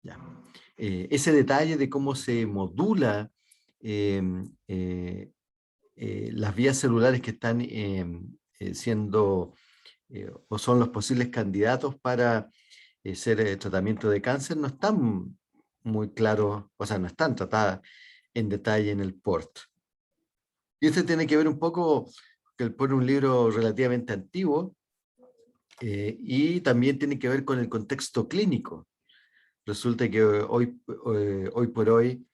Ya. Ese detalle de cómo se modula eh, eh, las vías celulares que están siendo o son los posibles candidatos para ser tratamiento de cáncer no están muy claros, o sea, no están tratadas en detalle en el PORT. Y este tiene que ver un poco, que el PORT es un libro relativamente antiguo y también tiene que ver con el contexto clínico. Resulta que hoy por hoy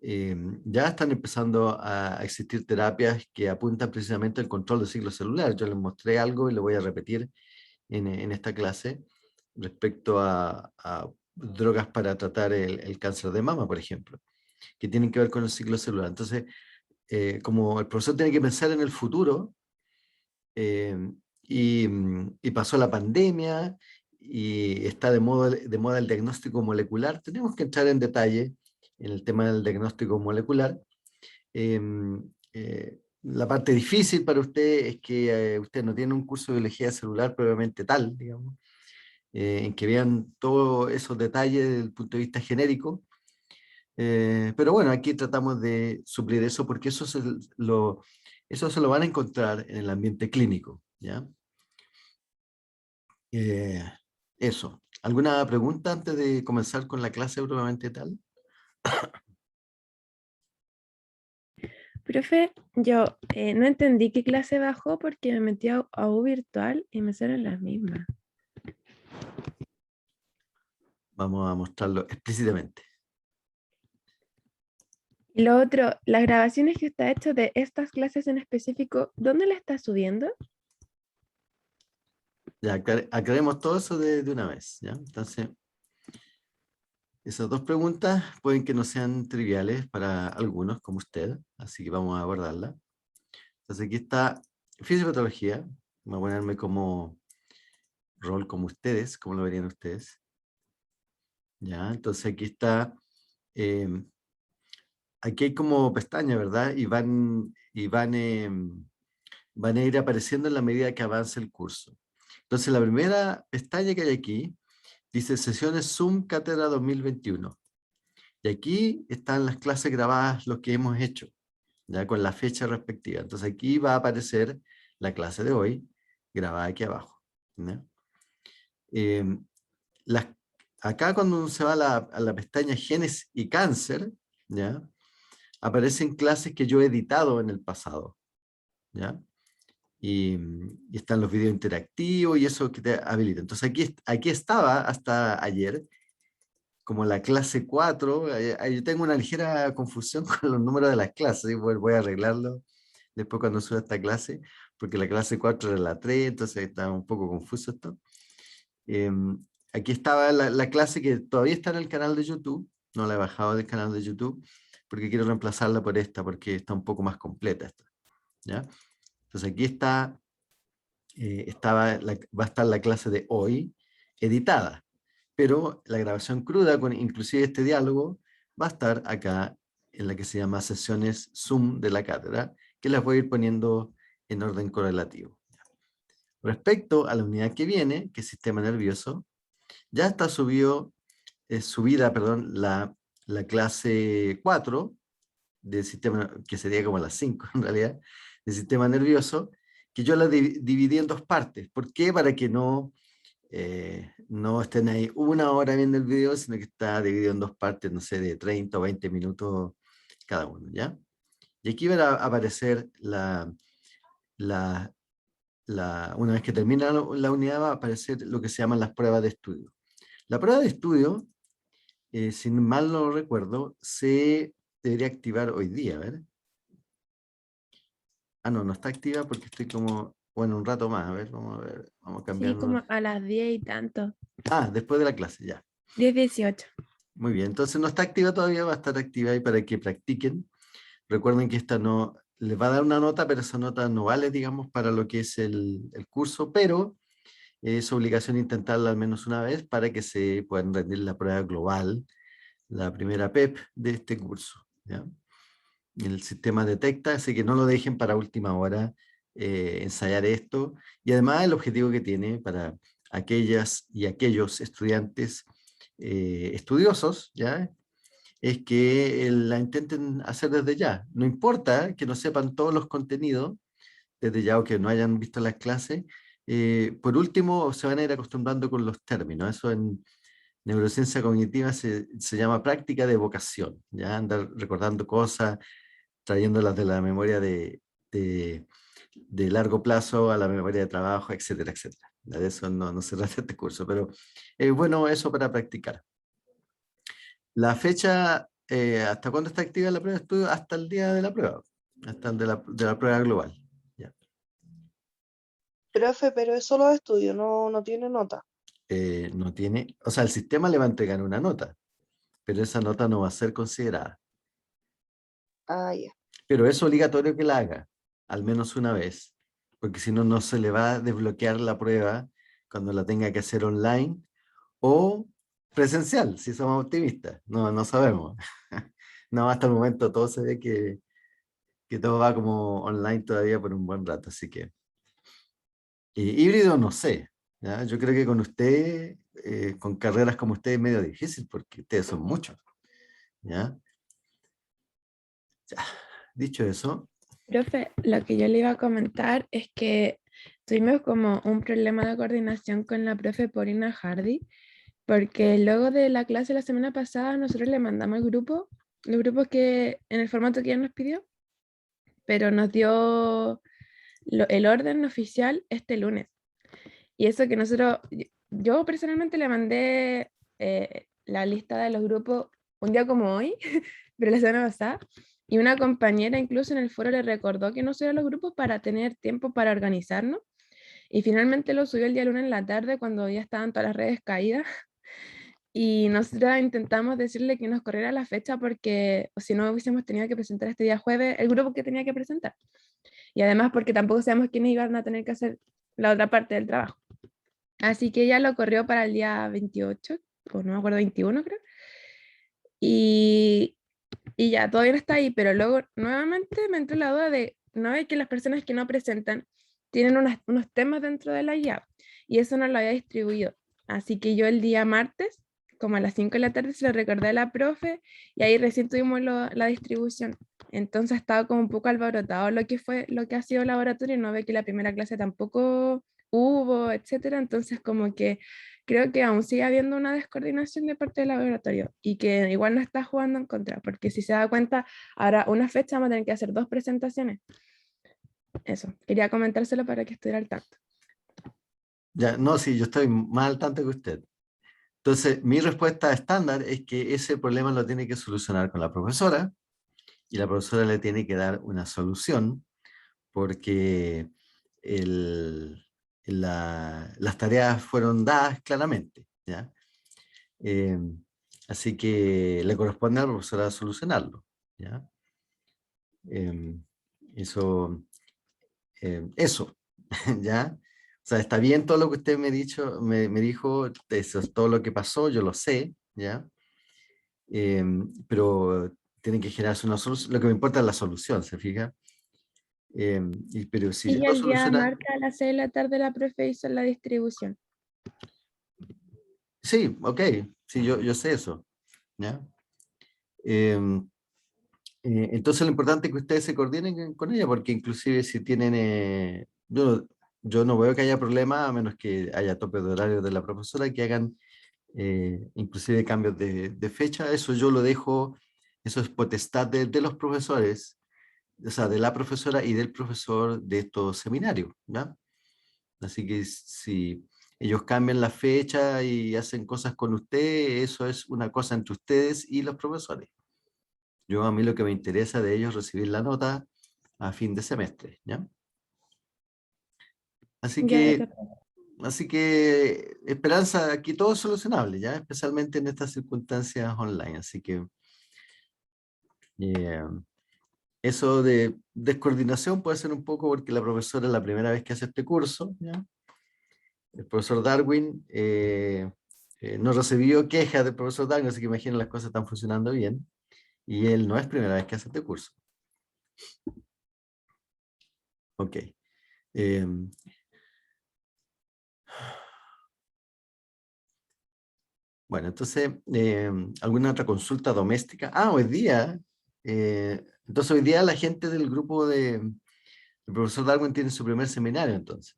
ya están empezando a existir terapias que apuntan precisamente al control del ciclo celular. Yo les mostré algo y lo voy a repetir en esta clase respecto a drogas para tratar el cáncer de mama, por ejemplo, que tienen que ver con el ciclo celular. Entonces, como el profesor tiene que pensar en el futuro, eh, y pasó la pandemia y está de moda el diagnóstico molecular, tenemos que entrar en detalle en el tema del diagnóstico molecular. La parte difícil para usted es que usted no tiene un curso de biología celular previamente tal, digamos, en que vean todos esos detalles desde el punto de vista genérico. Pero bueno, aquí tratamos de suplir eso porque eso se lo van a encontrar en el ambiente clínico, ¿ya? Eh, Eso. ¿Alguna pregunta antes de comenzar con la clase propiamente tal? Profe, yo no entendí qué clase bajó porque me metí a U virtual y me salen las mismas. Vamos a mostrarlo explícitamente. Y lo otro, las grabaciones que está hecho de estas clases en específico, ¿dónde la está subiendo? Ya aclaremos todo eso de una vez, ¿ya? Entonces, esas dos preguntas pueden que no sean triviales para algunos, como usted, así que vamos a abordarla. Entonces, aquí está fisiopatología. Voy a ponerme como rol como ustedes, como lo verían ustedes. ¿Ya? Entonces, aquí está... aquí hay como pestañas, ¿verdad? Van a ir apareciendo en la medida que avance el curso. Entonces, la primera pestaña que hay aquí dice sesiones Zoom Cátedra 2021. Y aquí están las clases grabadas, lo que hemos hecho, ya con la fecha respectiva. Entonces, aquí va a aparecer la clase de hoy, grabada aquí abajo, ¿ya? Eh, las- Acá cuando uno se va a la pestaña Genes y Cáncer, ¿ya? Aparecen clases que yo he editado en el pasado, ¿ya? Y están los videos interactivos y eso que te habilita. Entonces aquí estaba hasta ayer, como la clase 4, yo tengo una ligera confusión con los números de las clases, y voy a arreglarlo después cuando suba esta clase, porque la clase 4 era la 3, entonces está un poco confuso esto. Aquí estaba la clase que todavía está en el canal de YouTube, no la he bajado del canal de YouTube, porque quiero reemplazarla por esta, porque está un poco más completa esta, ¿ya? Entonces aquí está, va a estar la clase de hoy editada, pero la grabación cruda, con inclusive este diálogo, va a estar acá en la que se llama sesiones Zoom de la cátedra, que las voy a ir poniendo en orden correlativo. Respecto a la unidad que viene, que es sistema nervioso, ya está subida, perdón, la clase 4 del sistema, que sería como las 5 en realidad, del sistema nervioso, que yo la dividí en dos partes. ¿Por qué? Para que no estén ahí una hora viendo el video, sino que está dividido en dos partes, no sé, de 30 o 20 minutos cada uno, ¿ya? Y aquí va a aparecer la, una vez que termina la unidad, va a aparecer lo que se llaman las pruebas de estudio. La prueba de estudio, si mal no recuerdo, se debería activar hoy día, a ver. Ah, no, no está activa porque estoy como, bueno, un rato más, a ver, vamos a Sí, cambiarnos. como a las 10 y tanto. Ah, después de la clase, ya. 10:18. Muy bien, entonces no está activa todavía, va a estar activa ahí para que practiquen. Recuerden que esta no, les va a dar una nota, pero esa nota no vale, digamos, para lo que es el curso, pero es obligación intentarla al menos una vez para que se puedan rendir la prueba global, la primera PEP de este curso, ¿ya? El sistema detecta, así que no lo dejen para última hora ensayar esto. Y además el objetivo que tiene para aquellas y aquellos estudiantes estudiosos, ¿ya? Es que la intenten hacer desde ya. No importa que no sepan todos los contenidos desde ya o que no hayan visto las clases. Por último, se van a ir acostumbrando con los términos. Eso en neurociencia cognitiva se llama práctica de evocación, ¿ya? Andar recordando cosas, trayéndolas de la memoria de, de largo plazo a la memoria de trabajo, etcétera, etcétera. De eso no se trata este curso, pero es bueno eso para practicar. La fecha, ¿hasta cuándo está activa la prueba de estudio? Hasta el día de la prueba, hasta el de la prueba global. ¿Ya? Profe, pero es solo de estudio, no tiene nota. No tiene, o sea, el sistema le va a entregar una nota, pero esa nota no va a ser considerada. Ah, ya. Pero es obligatorio que la haga, al menos una vez, porque si no, no se le va a desbloquear la prueba cuando la tenga que hacer online o presencial, si somos optimistas. No sabemos. No, hasta el momento todo se ve que todo va como online todavía por un buen rato, así que híbrido no sé. ¿Ya? Yo creo que con usted, con carreras como usted es medio difícil porque ustedes son muchos. ¿Ya? Ya. Dicho eso, Profe, lo que yo le iba a comentar es que tuvimos como un problema de coordinación con la profe Paulina Hardy, porque luego de la clase la semana pasada nosotros le mandamos el grupo, los grupos que en el formato que ella nos pidió, pero nos dio el orden oficial este lunes. Y eso que nosotros, yo personalmente le mandé la lista de los grupos un día como hoy, pero la semana pasada, y una compañera incluso en el foro le recordó que no subieron los grupos para tener tiempo para organizarnos, y finalmente lo subió el día lunes en la tarde cuando ya estaban todas las redes caídas, y nosotros intentamos decirle que nos corriera la fecha porque si no hubiésemos tenido que presentar este día jueves el grupo que tenía que presentar, y además porque tampoco sabemos quiénes iban a tener que hacer la otra parte del trabajo. Así que ella lo corrió para el día 28, o no me acuerdo, 21 creo. Y, y ya, todavía no está ahí, pero luego nuevamente me entró la duda de, no es que las personas que no presentan tienen unos temas dentro de la guía, y eso no lo había distribuido. Así que yo el día martes, como a las 5 de la tarde, se lo recordé a la profe, y ahí recién tuvimos la distribución. Entonces estaba como un poco alborotado lo que fue, lo que ha sido el laboratorio, no ve que la primera clase tampoco hubo, etcétera. Entonces como que creo que aún sigue habiendo una descoordinación de parte del laboratorio y que igual no está jugando en contra, porque si se da cuenta, ahora una fecha vamos a tener que hacer dos presentaciones. Eso, quería comentárselo para que estuviera al tanto. ya, no, sí, yo estoy más al tanto que usted. Entonces, mi respuesta estándar es que ese problema lo tiene que solucionar con la profesora y la profesora le tiene que dar una solución porque el- las tareas fueron dadas claramente, ¿ya? Eh, Así que le corresponde a la profesora solucionarlo, ¿ya? Eh, eso, eso, ¿ya? O sea, está bien todo lo que usted me dijo, eso es todo lo que pasó, yo lo sé, ¿ya? Pero tiene que generarse una solución, lo que me importa es la solución, ¿se fija? Pero si ya Y lo el día soluciona, marca a las 6 de la tarde la profe hizo la distribución. sí, ok, sí, yo sé eso, ¿ya? Em, entonces lo importante es que ustedes se coordinen con ella, porque inclusive si tienen, yo no veo que haya problema, a menos que haya tope de horario de la profesora, que hagan inclusive cambios de fecha, eso yo lo dejo, eso es potestad de los profesores, o sea, de la profesora y del profesor de estos seminarios, ¿ya? Así que si ellos cambian la fecha y hacen cosas con usted, eso es una cosa entre ustedes y los profesores. Yo a mí lo que me interesa de ellos es recibir la nota a fin de semestre, ¿ya? Así Ya, ya que, te- así que esperanza, aquí todo es solucionable, ¿ya? Especialmente en estas circunstancias online. Así que eh, eso de descoordinación puede ser un poco porque la profesora es la primera vez que hace este curso, ¿ya? El profesor Darwin no recibió quejas del profesor Darwin, así que imaginen las cosas están funcionando bien. Y él no es primera vez que hace este curso. Ok. Eh, Bueno, entonces, ¿alguna otra consulta doméstica? Ah, hoy día. Entonces, hoy día la gente del grupo del profesor Darwin tiene su primer seminario, entonces.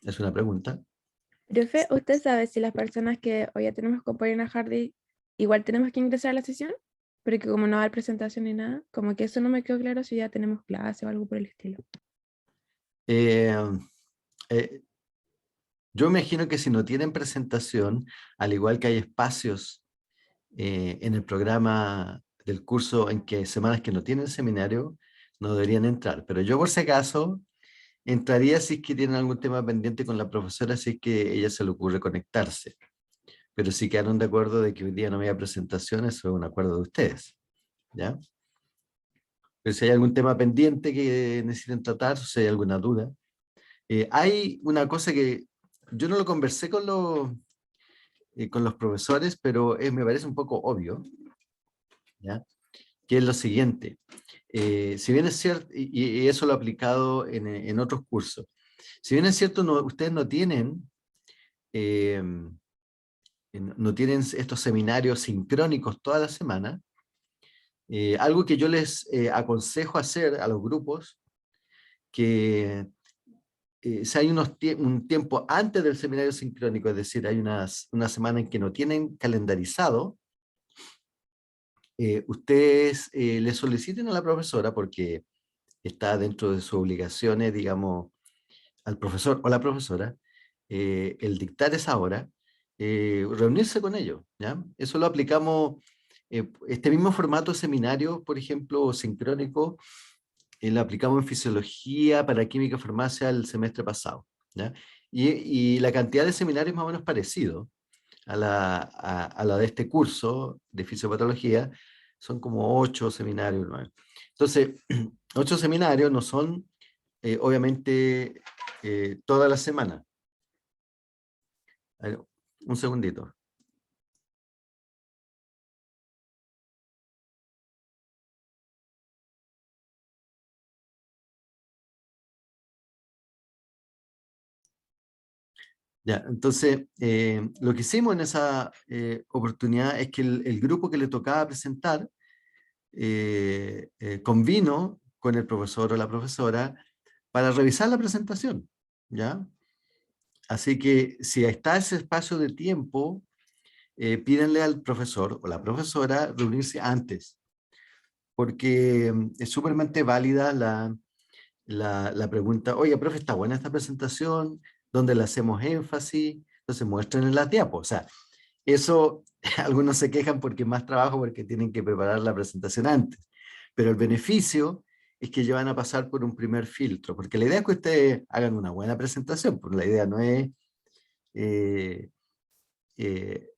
Es una pregunta. Profe, ¿usted sabe si las personas que hoy ya tenemos con Paulina Hardy, igual tenemos que ingresar a la sesión? Porque como no va a haber presentación ni nada, como que eso no me quedó claro si ya tenemos clase o algo por el estilo. Eh, eh, yo imagino que si no tienen presentación, al igual que hay espacios en el programa del curso en que semanas que no tienen seminario, no deberían entrar. Pero yo por si acaso entraría si es que tienen algún tema pendiente con la profesora, si es que ella se le ocurre conectarse. Pero si quedaron de acuerdo de que hoy día no había presentación, eso es un acuerdo de ustedes, ¿ya? Pero si hay algún tema pendiente que necesiten tratar, o si hay alguna duda. Hay una cosa que yo no lo conversé con los profesores, pero me parece un poco obvio, ¿ya? Que es lo siguiente. Si bien es cierto, y eso lo he aplicado en otros cursos, si bien es cierto, ustedes eh, no tienen estos seminarios sincrónicos toda la semana, algo que yo les aconsejo hacer a los grupos, que si hay un tiempo antes del seminario sincrónico, es decir, hay una semana en que no tienen calendarizado, ustedes le soliciten a la profesora, porque está dentro de sus obligaciones, digamos, al profesor o la profesora, el dictar esa hora, reunirse con ellos, ¿ya? Eso lo aplicamos, este mismo formato de seminario, por ejemplo, sincrónico, lo aplicamos en fisiología para química y farmacia el semestre pasado, ¿ya? Y la cantidad de seminarios más o menos parecido a la de este curso de fisiopatología, son como 8 seminarios, 9. Entonces, 8 seminarios no son, obviamente, toda la semana. A ver, un segundito. Ya, entonces, lo que hicimos en esa oportunidad es que el grupo que le tocaba presentar convino con el profesor o la profesora para revisar la presentación, ¿ya? Así que si está ese espacio de tiempo, pídanle al profesor o la profesora reunirse antes, porque es súpermente válida la pregunta, oye, profe, está buena esta presentación, ¿dónde le hacemos énfasis? Entonces muestren en las diapos. O sea, eso, algunos se quejan porque es más trabajo, porque tienen que preparar la presentación antes, pero el beneficio es que ya van a pasar por un primer filtro, porque la idea es que ustedes hagan una buena presentación, porque la idea no es, eh, eh,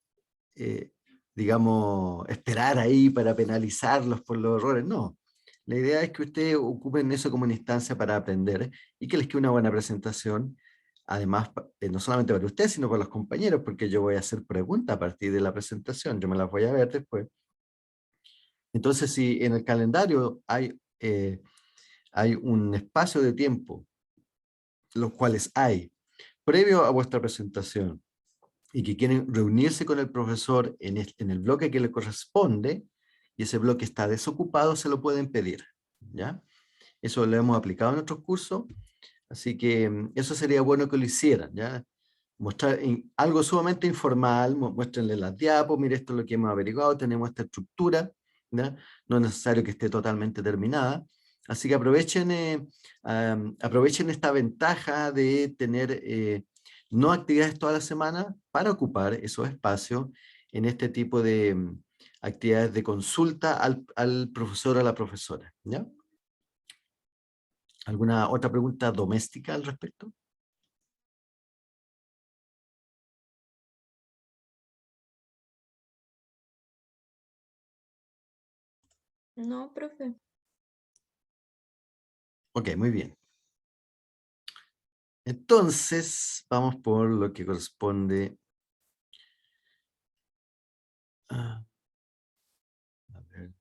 eh, digamos, esperar ahí para penalizarlos por los errores, no. La idea es que ustedes ocupen eso como una instancia para aprender y que les quede una buena presentación, además, no solamente para ustedes, sino para los compañeros, porque yo voy a hacer preguntas a partir de la presentación, yo me las voy a ver después. Entonces, si en el calendario hay un espacio de tiempo, los cuales hay, previo a vuestra presentación, y que quieren reunirse con el profesor en el bloque que le corresponde, y ese bloque está desocupado, se lo pueden pedir, ¿ya? Eso lo hemos aplicado en otros cursos, así que eso sería bueno que lo hicieran, ¿ya? Mostrar algo sumamente informal, muéstrenle las diapos, mire, esto es lo que hemos averiguado, tenemos esta estructura, ¿ya? No es necesario que esté totalmente terminada, así que aprovechen esta ventaja de tener no actividades toda la semana para ocupar esos espacios en este tipo de actividades de consulta al profesor o a la profesora, ¿ya? ¿Alguna otra pregunta doméstica al respecto? No, profe. Ok, muy bien. Entonces, vamos por lo que corresponde a ver.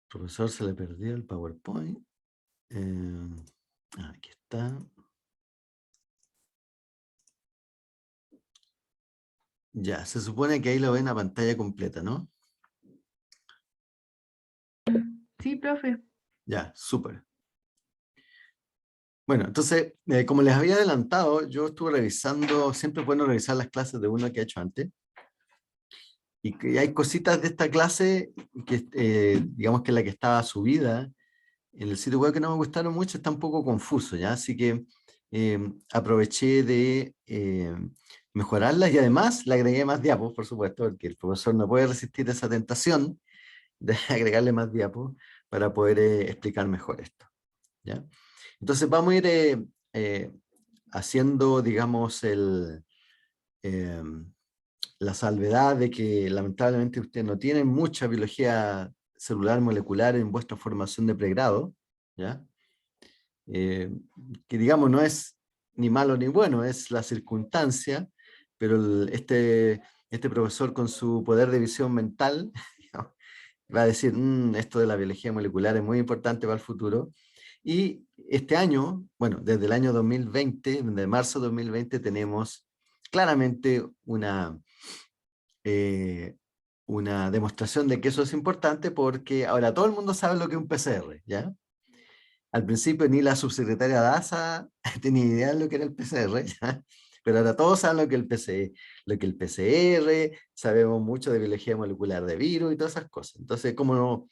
Profesor, se le perdió el PowerPoint. Aquí está. Ya, se supone que ahí lo ven a pantalla completa, ¿no? Sí, profe. Ya, súper. Bueno, entonces, como les había adelantado, yo estuve revisando, siempre es bueno revisar las clases de uno que ha hecho antes. Y que hay cositas de esta clase que, digamos que la que estaba subida en el sitio web que no me gustaron mucho, está un poco confuso, ¿ya? Así que aproveché de mejorarlas y además le agregué más diapos, por supuesto, porque el profesor no puede resistir esa tentación de agregarle más diapos para poder explicar mejor esto, ¿ya? Entonces vamos a ir haciendo, digamos, la salvedad de que lamentablemente ustedes no tienen mucha biología celular molecular en vuestra formación de pregrado, ¿ya? Que digamos no es ni malo ni bueno, es la circunstancia, pero este profesor con su poder de visión mental va a decir, esto de la biología molecular es muy importante para el futuro. Y este año, bueno, desde el año 2020, desde marzo de 2020, tenemos claramente una demostración de que eso es importante porque ahora todo el mundo sabe lo que es un PCR, ¿ya? Al principio ni la subsecretaria Daza tenía idea de lo que era el PCR, ¿ya? Pero ahora todos saben lo que el PCR, sabemos mucho de biología molecular de virus y todas esas cosas. Entonces, como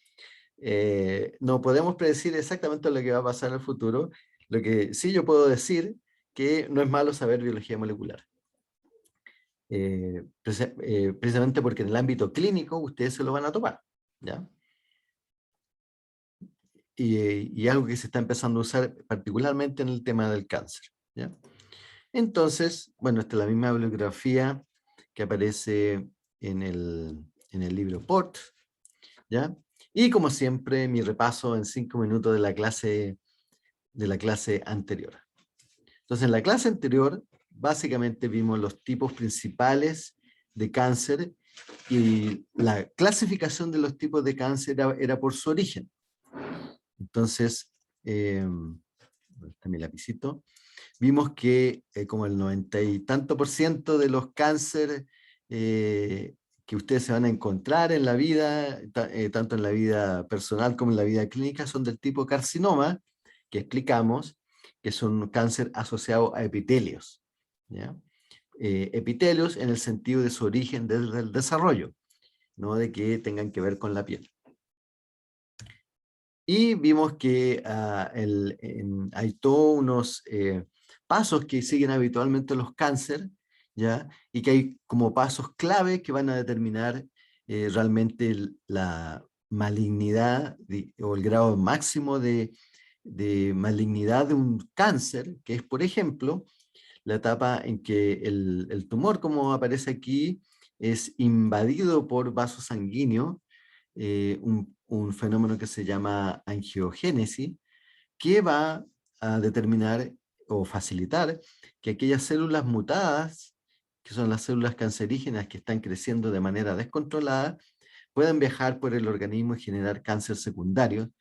no podemos predecir exactamente lo que va a pasar en el futuro, lo que sí yo puedo decir que no es malo saber biología molecular. Precisamente porque en el ámbito clínico ustedes se lo van a topar, ¿ya? Y algo que se está empezando a usar particularmente en el tema del cáncer, ¿ya? Entonces, bueno, esta es la misma bibliografía que aparece en el libro PORT, ¿ya? Y como siempre, mi repaso en 5 minutos de la clase anterior. Entonces, en la clase anterior, básicamente vimos los tipos principales de cáncer y la clasificación de los tipos de cáncer era por su origen. Entonces, está mi lapicito, vimos que como el 90 y tanto % de los cánceres que ustedes se van a encontrar en la vida, tanto en la vida personal como en la vida clínica, son del tipo carcinoma, que explicamos que son cáncer asociado a epitelios, ¿ya? Epitelios en el sentido de su origen desde el desarrollo, no de que tengan que ver con la piel. Y vimos que hay todos unos pasos que siguen habitualmente los cánceres, ¿ya? Y que hay como pasos clave que van a determinar realmente la malignidad o el grado máximo de malignidad de un cáncer, que es, por ejemplo, la etapa en que el tumor, como aparece aquí, es invadido por vasos sanguíneos, un fenómeno que se llama angiogénesis, que va a determinar o facilitar que aquellas células mutadas, que son las células cancerígenas que están creciendo de manera descontrolada, puedan viajar por el organismo y generar cáncer secundario.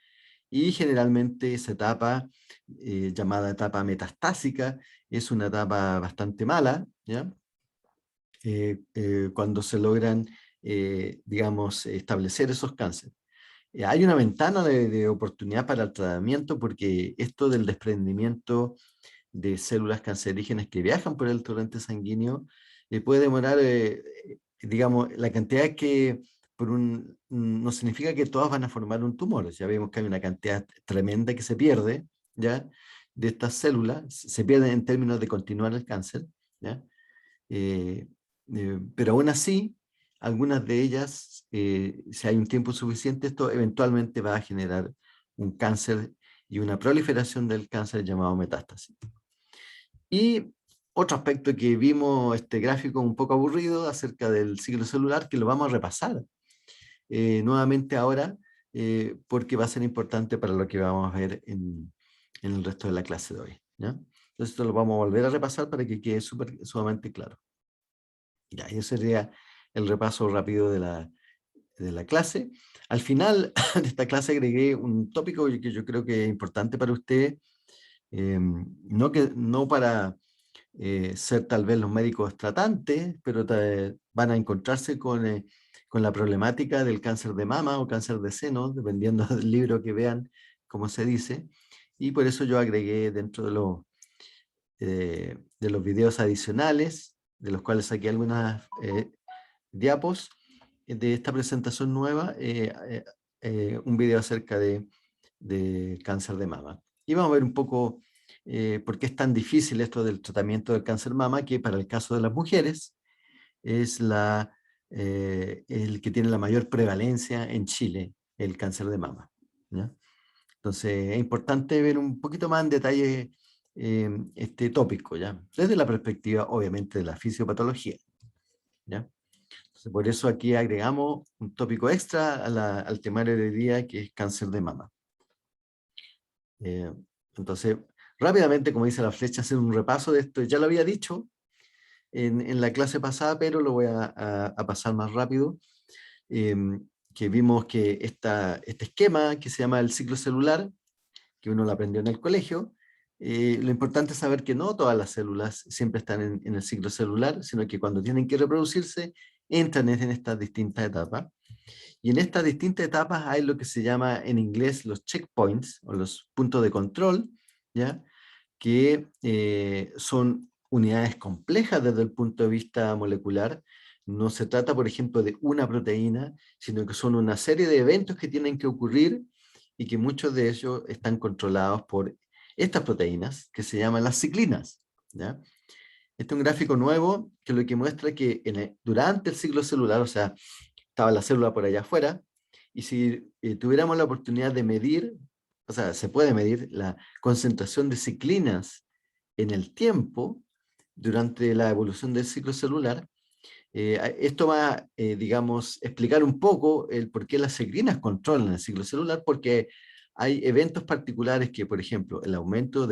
Y generalmente esa etapa, llamada etapa metastásica, es una etapa bastante mala, ¿ya? Cuando se logran, digamos, establecer esos cánceres. Hay una ventana de oportunidad para el tratamiento porque esto del desprendimiento de células cancerígenas que viajan por el torrente sanguíneo puede demorar, digamos, la cantidad que no significa que todas van a formar un tumor. Ya vemos que hay una cantidad tremenda que se pierde, ¿ya? De estas células, se pierden en términos de continuar el cáncer, ¿ya? Pero aún así, algunas de ellas, si hay un tiempo suficiente, esto eventualmente va a generar un cáncer y una proliferación del cáncer llamado metástasis. Y otro aspecto que vimos, este gráfico un poco aburrido acerca del ciclo celular, que lo vamos a repasar nuevamente ahora, porque va a ser importante para lo que vamos a ver en el resto de la clase de hoy, ¿ya? Entonces esto lo vamos a volver a repasar para que quede sumamente claro. Ya, ese sería el repaso rápido la clase. Al final de esta clase agregué un tópico que yo creo que es importante para ustedes, no para ser tal vez los médicos tratantes, pero van a encontrarse con la problemática del cáncer de mama o cáncer de seno, dependiendo del libro que vean, como se dice, y por eso yo agregué dentro de los videos adicionales, de los cuales saqué algunas diapos de esta presentación nueva, un video acerca de cáncer de mama. Y vamos a ver un poco por qué es tan difícil esto del tratamiento del cáncer de mama, que para el caso de las mujeres es el que tiene la mayor prevalencia en Chile, el cáncer de mama, ¿ya? Entonces es importante ver un poquito más en detalle este tópico, ¿ya? Desde la perspectiva, obviamente, de la fisiopatología, ¿ya? Entonces, por eso aquí agregamos un tópico extra al temario de hoy día, que es cáncer de mama. Entonces, rápidamente, como dice la flecha, hacer un repaso de esto. Ya lo había dicho en la clase pasada, pero lo voy a pasar más rápido. Que vimos que este esquema que se llama el ciclo celular, que uno lo aprendió en el colegio, lo importante es saber que no todas las células siempre están en el ciclo celular, sino que cuando tienen que reproducirse, entran en estas distintas etapas. Y en estas distintas etapas hay lo que se llama en inglés los checkpoints, o los puntos de control, ¿ya? Que son unidades complejas desde el punto de vista molecular. No se trata, por ejemplo, de una proteína, sino que son una serie de eventos que tienen que ocurrir y que muchos de ellos están controlados por estas proteínas que se llaman las ciclinas, ¿ya? Este es un gráfico nuevo que lo que muestra que durante el ciclo celular, o sea, estaba la célula por allá afuera, y si tuviéramos la oportunidad de medir, o sea, se puede medir la concentración de ciclinas en el tiempo durante la evolución del ciclo celular, esto va a, digamos, explicar un poco el por qué las ciclinas controlan el ciclo celular, porque hay eventos particulares que, por ejemplo, el aumento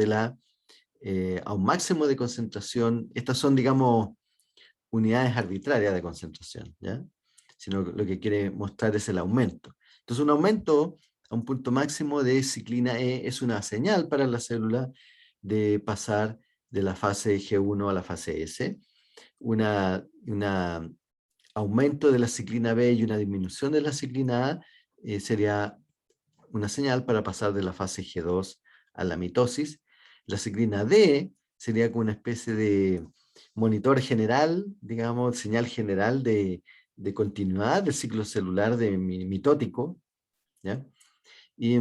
a un máximo de concentración, estas son, digamos, unidades arbitrarias de concentración, ¿ya? Sino lo que quiere mostrar es el aumento. Entonces, un aumento a un punto máximo de ciclina E es una señal para la célula de pasar de la fase G1 a la fase S. Un aumento de la ciclina B y una disminución de la ciclina A sería una señal para pasar de la fase G2 a la mitosis. La ciclina D sería como una especie de monitor general, digamos, señal general de continuidad del ciclo celular mitótico, ¿ya? Y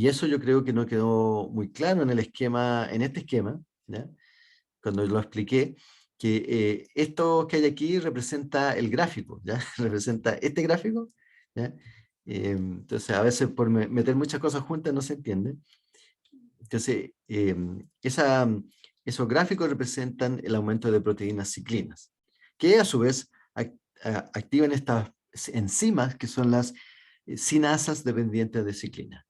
eso yo creo que no quedó muy claro en este esquema, ¿ya? Cuando lo expliqué, que esto que hay aquí representa el gráfico, ¿ya? Representa este gráfico, ¿ya? Entonces, a veces por meter muchas cosas juntas no se entiende. Entonces, esos gráficos representan el aumento de proteínas ciclinas, que a su vez activan estas enzimas que son las sinasas dependientes de ciclina.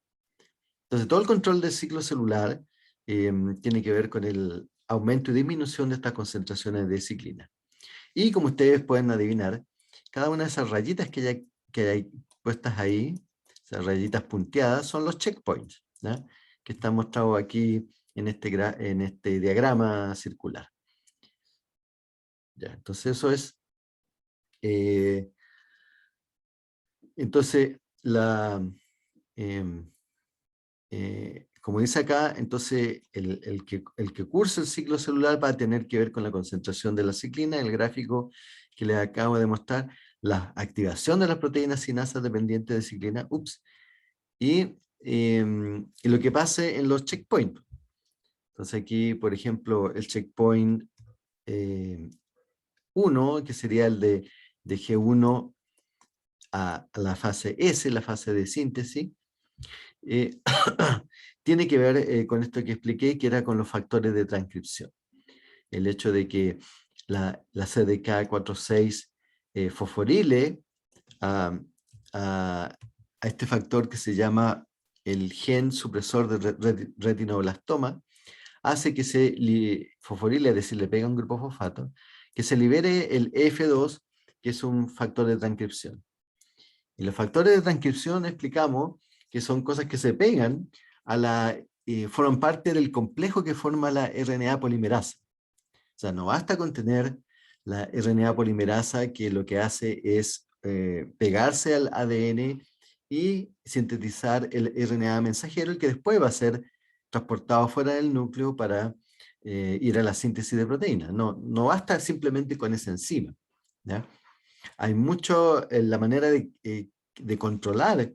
Entonces, todo el control del ciclo celular tiene que ver con el aumento y disminución de estas concentraciones de ciclina. Y como ustedes pueden adivinar, cada una de esas rayitas que hay puestas ahí, esas rayitas punteadas, son los checkpoints, ¿ya? Que están mostrados aquí en este diagrama circular. Ya, entonces eso es... entonces, como dice acá, entonces el que cursa el ciclo celular va a tener que ver con la concentración de la ciclina, el gráfico que les acabo de mostrar, la activación de las proteínas sinasas dependientes de ciclina, y lo que pase en los checkpoints. Entonces aquí, por ejemplo, el checkpoint 1, que sería el de G1 a la fase S, la fase de síntesis, tiene que ver con esto que expliqué, que era con los factores de transcripción. El hecho de que la CDK4/6 fosforile a este factor que se llama el gen supresor de retinoblastoma, hace que fosforile, es decir, le pega un grupo fosfato, que se libere el F2, que es un factor de transcripción. Y los factores de transcripción explicamos que son cosas que se pegan a forman parte del complejo que forma la RNA polimerasa. O sea, no basta con tener la RNA polimerasa que lo que hace es pegarse al ADN y sintetizar el RNA mensajero, el que después va a ser transportado fuera del núcleo para ir a la síntesis de proteínas. No, no basta simplemente con esa enzima, ¿ya? Hay mucho en la manera de controlar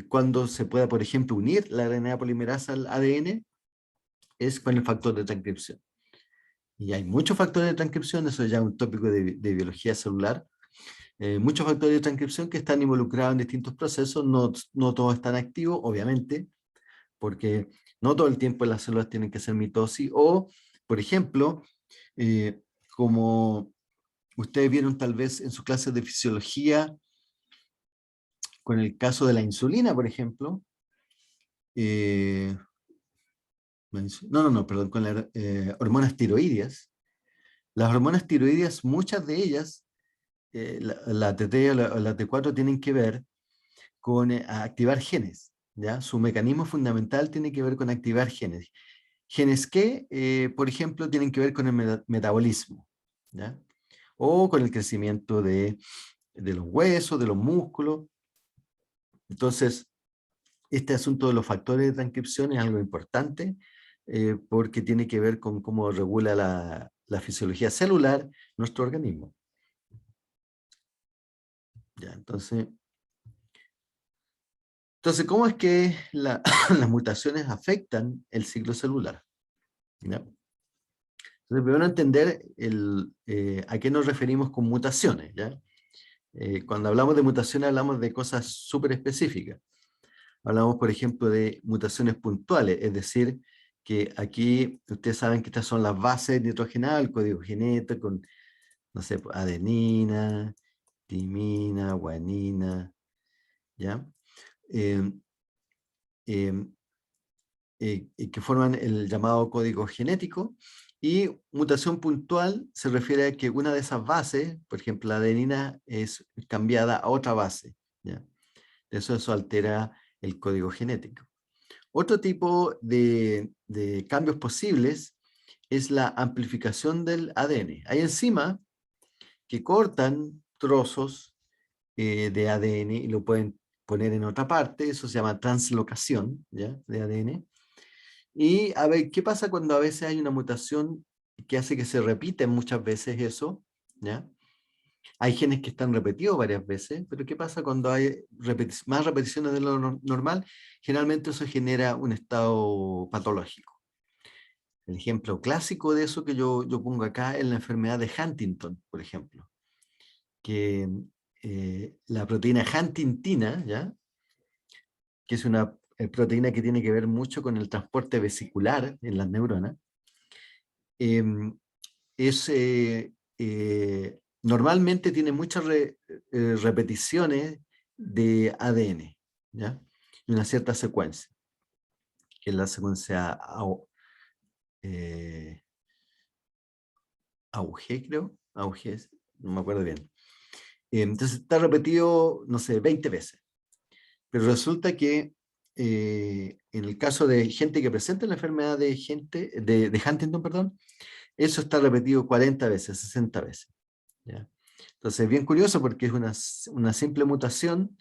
cuando se pueda, por ejemplo, unir la RNA polimerasa al ADN, es con el factor de transcripción. Y hay muchos factores de transcripción, eso ya es un tópico de biología celular, muchos factores de transcripción que están involucrados en distintos procesos, no todos están activos, obviamente, porque no todo el tiempo las células tienen que hacer mitosis, o, por ejemplo, como ustedes vieron tal vez en sus clases de fisiología, con el caso de la insulina, por ejemplo, perdón, con las hormonas tiroideas. Las hormonas tiroideas, muchas de ellas, la T3 o la T4 tienen que ver con activar genes, ¿ya? Su mecanismo fundamental tiene que ver con activar genes. Genes que, por ejemplo, tienen que ver con el metabolismo, ¿ya? O con el crecimiento de los huesos, de los músculos. Entonces, este asunto de los factores de transcripción es algo importante porque tiene que ver con cómo regula la fisiología celular nuestro organismo. Ya, entonces, ¿cómo es que las mutaciones afectan el ciclo celular? ¿Ya? Entonces, primero entender a qué nos referimos con mutaciones, ¿ya? Cuando hablamos de mutaciones hablamos de cosas súper específicas. Hablamos, por ejemplo, de mutaciones puntuales, es decir, que aquí ustedes saben que estas son las bases nitrogenadas, el código genético, con, no sé, adenina, timina, guanina, ¿ya? Eh, eh, que forman el llamado código genético, y mutación puntual se refiere a que una de esas bases, por ejemplo la adenina, es cambiada a otra base, ¿ya? Eso altera el código genético. Otro tipo de cambios posibles es la amplificación del ADN. Hay enzimas que cortan trozos de ADN y lo pueden poner en otra parte, eso se llama translocación, ¿ya? De ADN. Y a ver, ¿qué pasa cuando a veces hay una mutación que hace que se repiten muchas veces eso? ¿Ya? Hay genes que están repetidos varias veces, pero ¿qué pasa cuando hay más repeticiones de lo normal? Generalmente eso genera un estado patológico. El ejemplo clásico de eso que yo pongo acá es la enfermedad de Huntington, por ejemplo, que la proteína huntingtina, ¿ya? Que es una proteína que tiene que ver mucho con el transporte vesicular en las neuronas, es, normalmente tiene muchas repeticiones de ADN, ¿ya? Y una cierta secuencia, que es la secuencia AUG, creo, AUG, no me acuerdo bien. Entonces está repetido, no sé, 20 veces. Pero resulta que en el caso de gente que presenta la enfermedad de Huntington, perdón, eso está repetido 40 veces, 60 veces, ¿ya? Entonces es bien curioso porque es una simple mutación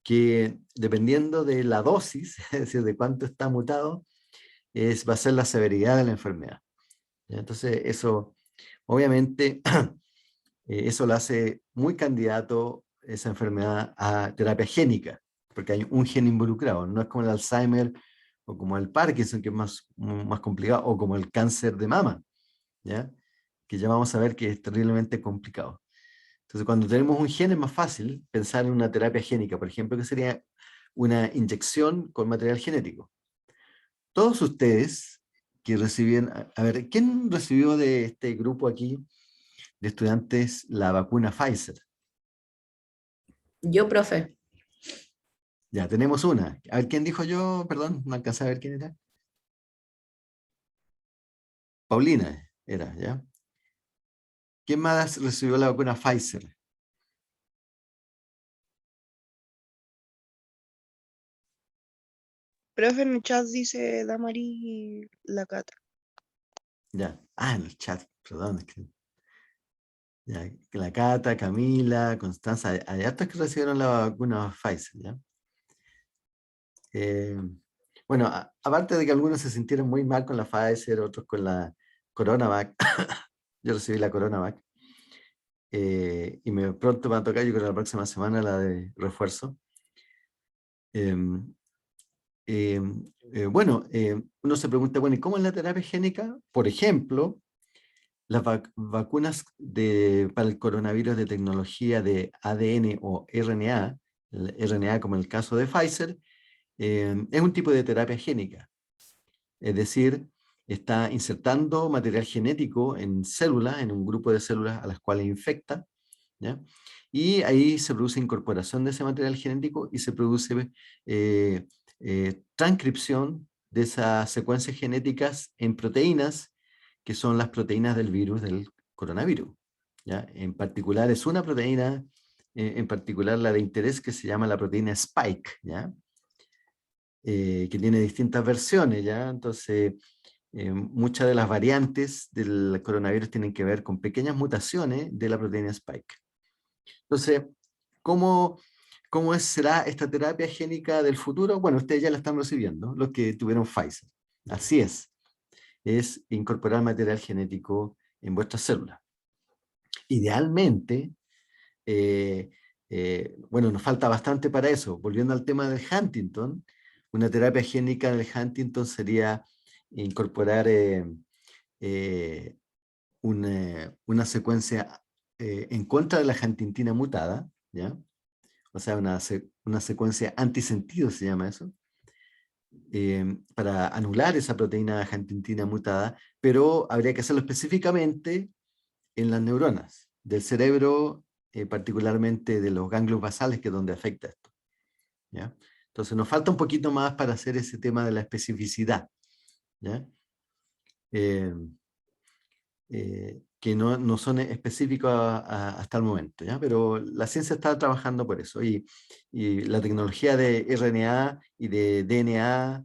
que, dependiendo de la dosis, es decir, de cuánto está mutado, va a ser la severidad de la enfermedad, ¿ya? Entonces eso, obviamente, eso lo hace muy candidato esa enfermedad a terapia génica, porque hay un gen involucrado, no es como el Alzheimer o como el Parkinson, que es más complicado, o como el cáncer de mama, ¿ya? Que ya vamos a ver que es terriblemente complicado. Entonces, cuando tenemos un gen es más fácil pensar en una terapia génica, por ejemplo, que sería una inyección con material genético. Todos ustedes que reciben, a ver, ¿quién recibió de este grupo aquí de estudiantes la vacuna Pfizer? Yo, profe. Ya, tenemos una. A ver, ¿quién dijo yo? Perdón, no alcancé a ver quién era. Paulina era, ¿ya? ¿Quién más recibió la vacuna Pfizer? Profe, en el chat dice Damari la Cata. Ya. Ah, en el chat, perdón. Ya, la Cata, Camila, Constanza, hay hartos que recibieron la vacuna Pfizer, ¿ya? Bueno, aparte de que algunos se sintieron muy mal con la Pfizer, otros con la CoronaVac, yo recibí la CoronaVac, pronto me va a tocar, yo creo, la próxima semana la de refuerzo. Em, uno se pregunta, bueno, ¿y cómo es la terapia génica? Por ejemplo, las vacunas para el coronavirus de tecnología de ADN o RNA, el RNA como en el caso de Pfizer, es un tipo de terapia génica. Es decir, está insertando material genético en células, en un grupo de células a las cuales infecta, ¿ya? Y ahí se produce incorporación de ese material genético y se produce transcripción de esas secuencias genéticas en proteínas, que son las proteínas del virus del coronavirus, ¿ya? En particular es una proteína, en particular la de interés, que se llama la proteína Spike, ¿ya? Que tiene distintas versiones, ¿ya? Entonces, muchas de las variantes del coronavirus tienen que ver con pequeñas mutaciones de la proteína Spike. Entonces, será esta terapia génica del futuro? Bueno, ustedes ya la están recibiendo, los que tuvieron Pfizer. Así es incorporar material genético en vuestras células. Idealmente, bueno, nos falta bastante para eso. Volviendo al tema del Huntington, una terapia génica del Huntington sería incorporar eh, una secuencia en contra de la huntingtina mutada, ¿ya? O sea, una secuencia antisentido se llama eso, para anular esa proteína huntingtina mutada, pero habría que hacerlo específicamente en las neuronas del cerebro, particularmente de los ganglios basales, que es donde afecta esto, ¿ya? Entonces nos falta un poquito más para hacer ese tema de la especificidad, ¿ya? Que no son específicos hasta el momento, ¿ya? Pero la ciencia está trabajando por eso, y la tecnología de RNA y de DNA,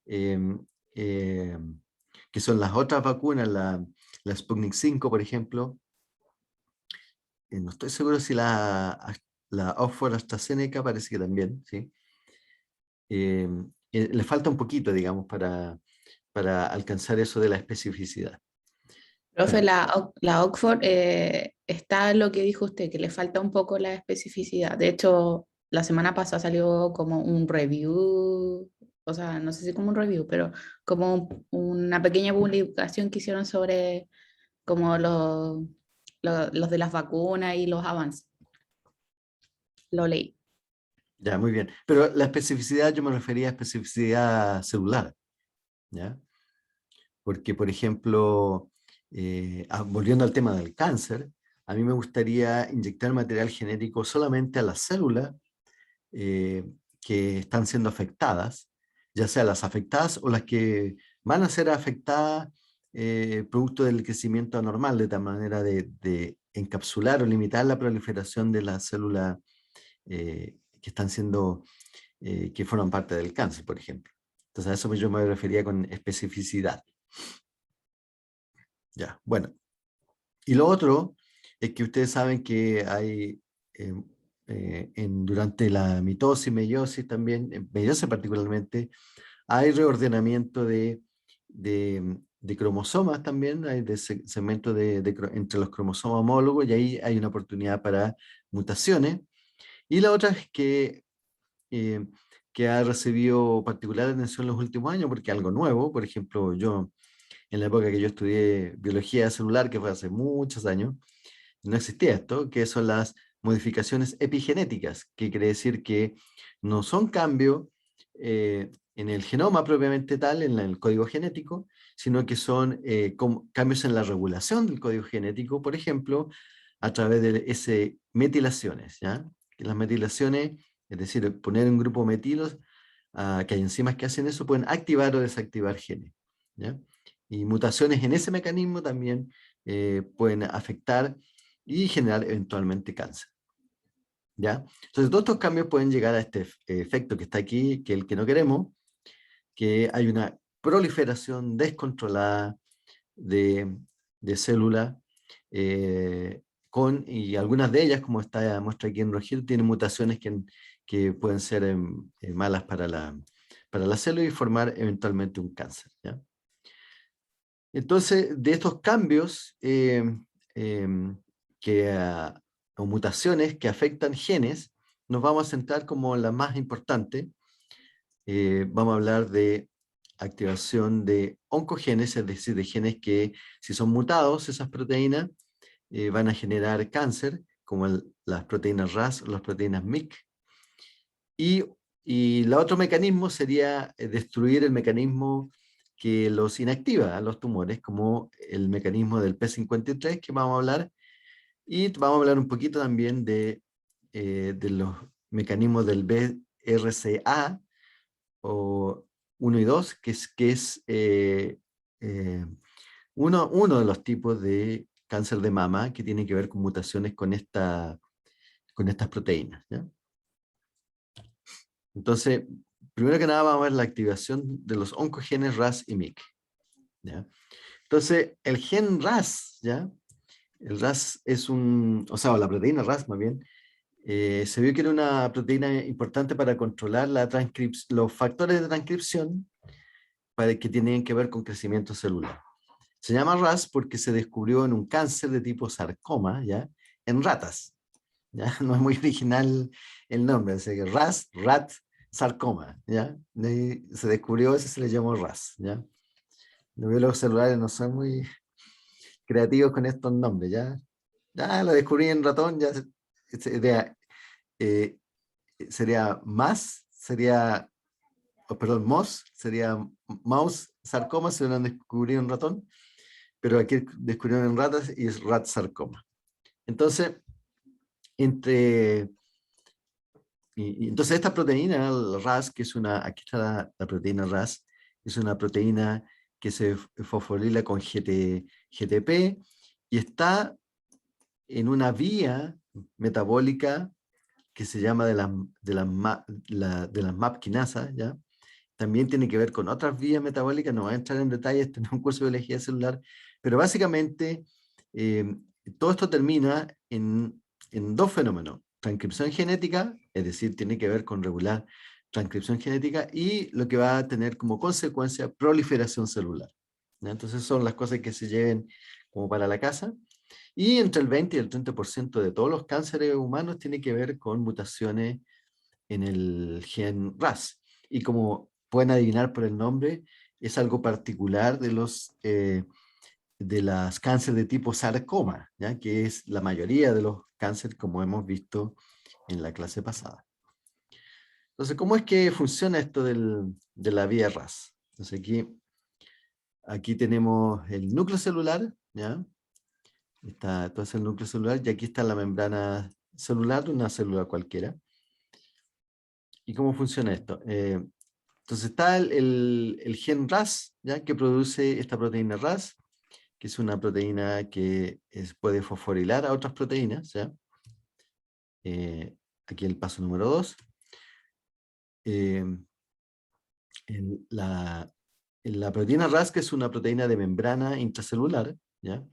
em, em, que son las otras vacunas, la Sputnik 5, por ejemplo, no estoy seguro si la Oxford AstraZeneca, parece que también, ¿sí? Le falta un poquito, digamos, para alcanzar eso de la especificidad. Profe, Bueno, la Oxford está lo que dijo usted, que le falta un poco la especificidad. De hecho, la semana pasada salió como un review, o sea, no sé si como un review, pero como una pequeña publicación que hicieron sobre como los de las vacunas y los avances. Lo leí. ya, muy bien. Pero la especificidad, yo me refería a especificidad celular, ¿ya? Porque, por ejemplo, volviendo al tema del cáncer, a mí me gustaría inyectar material genético solamente a las células eh, que están siendo afectadas, ya sea las afectadas o las que van a ser afectadas producto del crecimiento anormal, de tal manera de encapsular o limitar la proliferación de las células que están siendo, que forman parte del cáncer, por ejemplo. Entonces a eso yo me refería con especificidad. Ya, bueno. Y lo otro es que ustedes saben que hay eh, durante la mitosis, meiosis también, meiosis particularmente, hay reordenamiento de cromosomas también, hay segmentos entre los cromosomas homólogos, y ahí hay una oportunidad para mutaciones. Y la otra es eh, que ha recibido particular atención en los últimos años, porque algo nuevo, por ejemplo, yo en la época que yo estudié biología celular, que fue hace muchos años, no existía esto, que son las modificaciones epigenéticas, que quiere decir que no son cambios en el genoma propiamente tal, en el código genético, sino que son cambios en la regulación del código genético, por ejemplo, a través de ese metilaciones, ¿ya? Que las metilaciones, es decir, poner un grupo metilos, que hay enzimas que hacen eso, pueden activar o desactivar genes, ¿ya? Y mutaciones en ese mecanismo también pueden afectar y generar eventualmente cáncer, ¿ya? Entonces todos estos cambios pueden llegar a este efecto que está aquí, que es el que no queremos, que hay una proliferación descontrolada de células, y algunas de ellas, como está muestra aquí en rojizo, tienen mutaciones que pueden ser malas para la célula y formar eventualmente un cáncer, ¿ya? Entonces, de estos cambios o mutaciones que afectan genes, nos vamos a centrar como la más importante. Vamos a hablar de activación de oncogenes, es decir, de genes que, si son mutados, esas proteínas van a generar cáncer, como las proteínas RAS o las proteínas MYC. Y el otro mecanismo sería destruir el mecanismo que los inactiva a los tumores, como el mecanismo del P53, que vamos a hablar, y vamos a hablar un poquito también de los mecanismos del BRCA, o 1 y 2, que es uno de los tipos de cáncer de mama que tiene que ver con mutaciones con estas proteínas, ¿ya? Entonces, primero que nada vamos a ver la activación de los oncogenes RAS y MYC, ¿ya? Entonces, el gen RAS, ¿ya? El RAS es o la proteína RAS más bien, se vio que era una proteína importante para controlar los factores de transcripción que tienen que ver con crecimiento celular. Se llama RAS porque se descubrió en un cáncer de tipo sarcoma, ¿ya? En ratas, ¿ya? No es muy original el nombre, así que RAS, rat, sarcoma, ¿ya? Se descubrió eso, se le llamó RAS, ¿ya? Los biólogos celulares no son muy creativos con estos nombres, ¿ya? Ya lo descubrí en ratón, ya eh, sería MOS, sería mouse sarcoma, se lo han descubrido en ratón, pero aquí descubrieron en ratas y es rat sarcoma. Entonces, entonces esta proteína, el RAS, que es aquí está la proteína RAS, es una proteína que se fosforila con GTP y está en una vía metabólica que se llama de las MAP quinasas, ¿ya? También tiene que ver con otras vías metabólicas, no voy a entrar en detalles, este no es un curso de biología celular, pero básicamente todo esto termina en dos fenómenos: transcripción genética, es decir, tiene que ver con regular transcripción genética, y lo que va a tener como consecuencia proliferación celular, ¿ya? Entonces son las cosas que se lleven como para la casa. Y entre el 20 y el 30% de todos los cánceres humanos tiene que ver con mutaciones en el gen RAS. Y como pueden adivinar por el nombre, es algo particular de las cánceres de tipo sarcoma, ¿ya? Que es la mayoría de los cánceres, como hemos visto en la clase pasada. Entonces, ¿cómo es que funciona esto de la vía RAS? Entonces aquí tenemos el núcleo celular, ¿ya? Esto es el núcleo celular, y aquí está la membrana celular de una célula cualquiera. ¿Y cómo funciona esto? Entonces está el gen RAS, ¿ya? Que produce esta proteína RAS, que es una proteína que puede fosforilar a otras proteínas, ¿ya? Aquí el paso número 2. La proteína RAS, que es una proteína de membrana intracelular, ¿ya?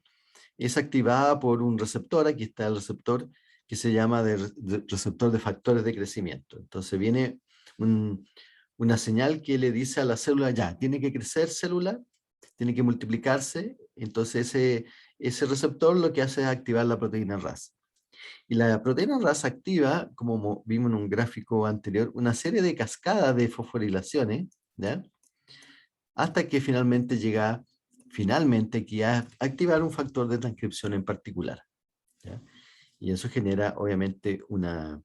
Es activada por un receptor. Aquí está el receptor que se llama receptor de factores de crecimiento. Entonces viene una señal que le dice a la célula: ya, tiene que crecer célula, tiene que multiplicarse. Entonces ese receptor lo que hace es activar la proteína RAS. Y la proteína RAS activa, como vimos en un gráfico anterior, una serie de cascadas de fosforilaciones, ¿ya? Hasta que finalmente llega aquí a activar un factor de transcripción en particular, ¿ya? Y eso genera obviamente una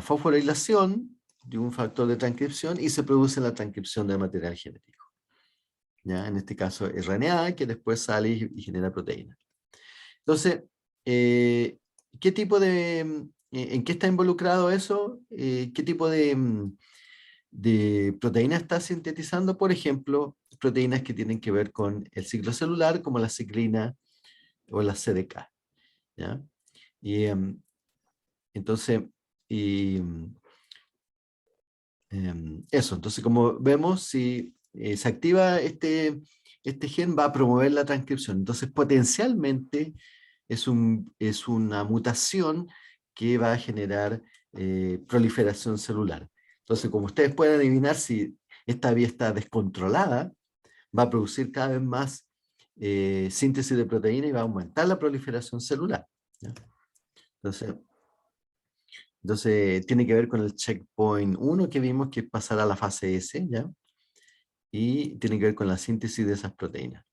fosforilación de un factor de transcripción, y se produce la transcripción del material genético, ¿ya? En este caso RNA, que después sale y genera proteína. Entonces, ¿en qué está involucrado eso? ¿Qué tipo de proteínas está sintetizando? Por ejemplo, proteínas que tienen que ver con el ciclo celular, como la ciclina o la CDK, ¿ya? Y entonces, Eso, entonces como vemos, si se activa este gen, va a promover la transcripción. Entonces potencialmente es una mutación que va a generar proliferación celular. Entonces, como ustedes pueden adivinar, si esta vía está descontrolada, va a producir cada vez más síntesis de proteína y va a aumentar la proliferación celular, ¿ya? Entonces tiene que ver con el checkpoint 1 que vimos, que es pasar a la fase S, ¿ya? Y tiene que ver con la síntesis de esas proteínas,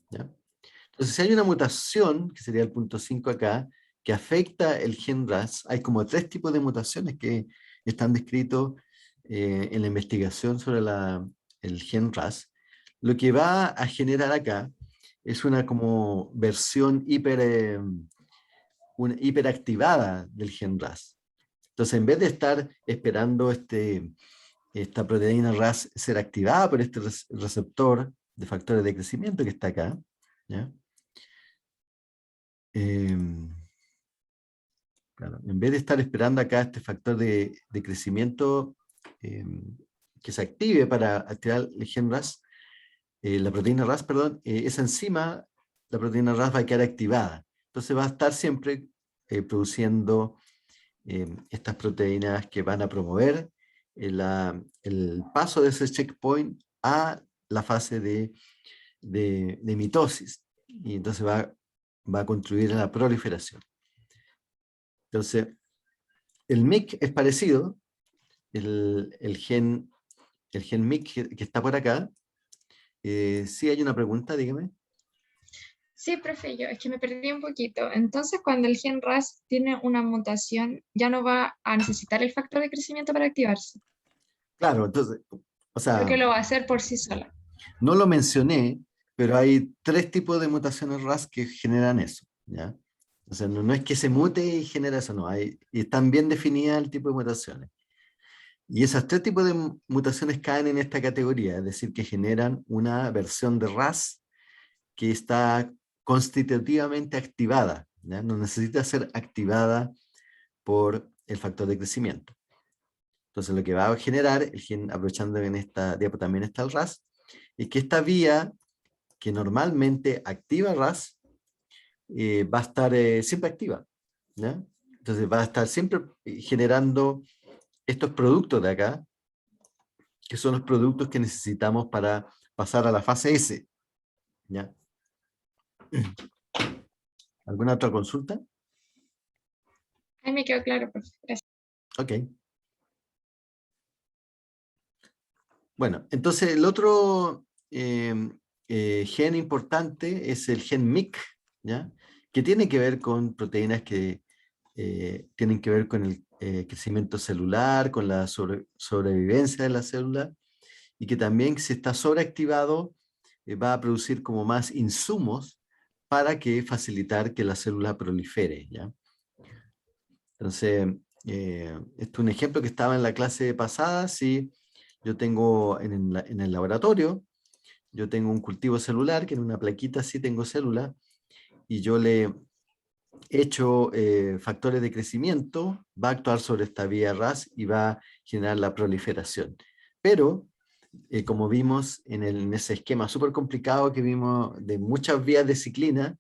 ¿ya? Entonces, si hay una mutación, que sería el punto 5 acá, que afecta el gen RAS, hay como 3 tipos de mutaciones que están descritos en la investigación sobre el gen RAS. Lo que va a generar acá es una como versión hiperactivada del gen RAS. Entonces, en vez de estar esperando esta proteína RAS ser activada por este receptor de factores de crecimiento que está acá, ¿ya? Claro, en vez de estar esperando acá este factor de crecimiento que se active para activar el gen RAS, la proteína RAS, perdón, esa enzima, la proteína RAS va a quedar activada. Entonces va a estar siempre produciendo estas proteínas que van a promover el paso de ese checkpoint a la fase de mitosis. Y entonces va a contribuir a la proliferación. Entonces, el MYC es parecido, el gen MYC que está por acá. Sí hay una pregunta, dígame. Sí, profe, yo es que me perdí un poquito. Entonces, cuando el gen RAS tiene una mutación, ya no va a necesitar el factor de crecimiento para activarse, Claro, entonces, o sea, porque lo va a hacer por sí sola. no lo mencioné, pero hay 3 tipos de mutaciones RAS que generan eso, ¿ya? O sea, no es que se mute y genera eso, no. Y están bien definidas el tipo de mutaciones. Y esos 3 tipos de mutaciones caen en esta categoría, es decir, que generan una versión de RAS que está constitutivamente activada, ¿ya? No necesita ser activada por el factor de crecimiento. Entonces lo que va a generar el gen, aprovechando en esta diapo también está el RAS, es que esta vía que normalmente activa RAS va a estar siempre activa, ¿ya? Entonces va a estar siempre generando estos productos de acá, que son los productos que necesitamos para pasar a la fase S, ¿ya? ¿Alguna otra consulta? Ahí me quedó claro, profe. Gracias. Ok. Bueno, entonces el otro gen importante es el gen MYC, ¿ya? Que tiene que ver con proteínas que tienen que ver con el crecimiento celular, con la sobrevivencia de la célula, y que también si está sobreactivado va a producir como más insumos para que facilitar que la célula prolifere, ¿ya? Entonces, este es un ejemplo que estaba en la clase pasada. Si yo tengo en el laboratorio, yo tengo un cultivo celular, que en una plaquita sí tengo célula, y yo le echo factores de crecimiento, va a actuar sobre esta vía RAS y va a generar la proliferación. Pero, como vimos en ese esquema súper complicado que vimos de muchas vías de ciclina,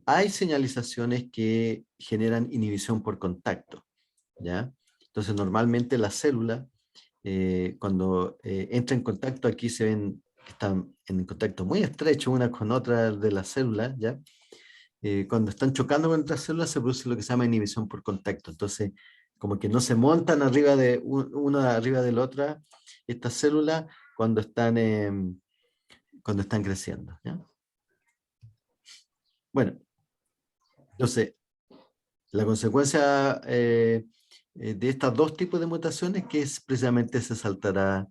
hay señalizaciones que generan inhibición por contacto, ¿ya? Entonces, normalmente la célula, cuando entra en contacto, aquí se ven que están en contacto muy estrecho una con otra de las células, ¿ya? Cuando están chocando con otras células se produce lo que se llama inhibición por contacto. Entonces, como que no se montan arriba de una arriba de la otra estas células cuando están creciendo, ¿ya? Bueno, entonces, la consecuencia de estos 2 tipos de mutaciones que es precisamente se saltará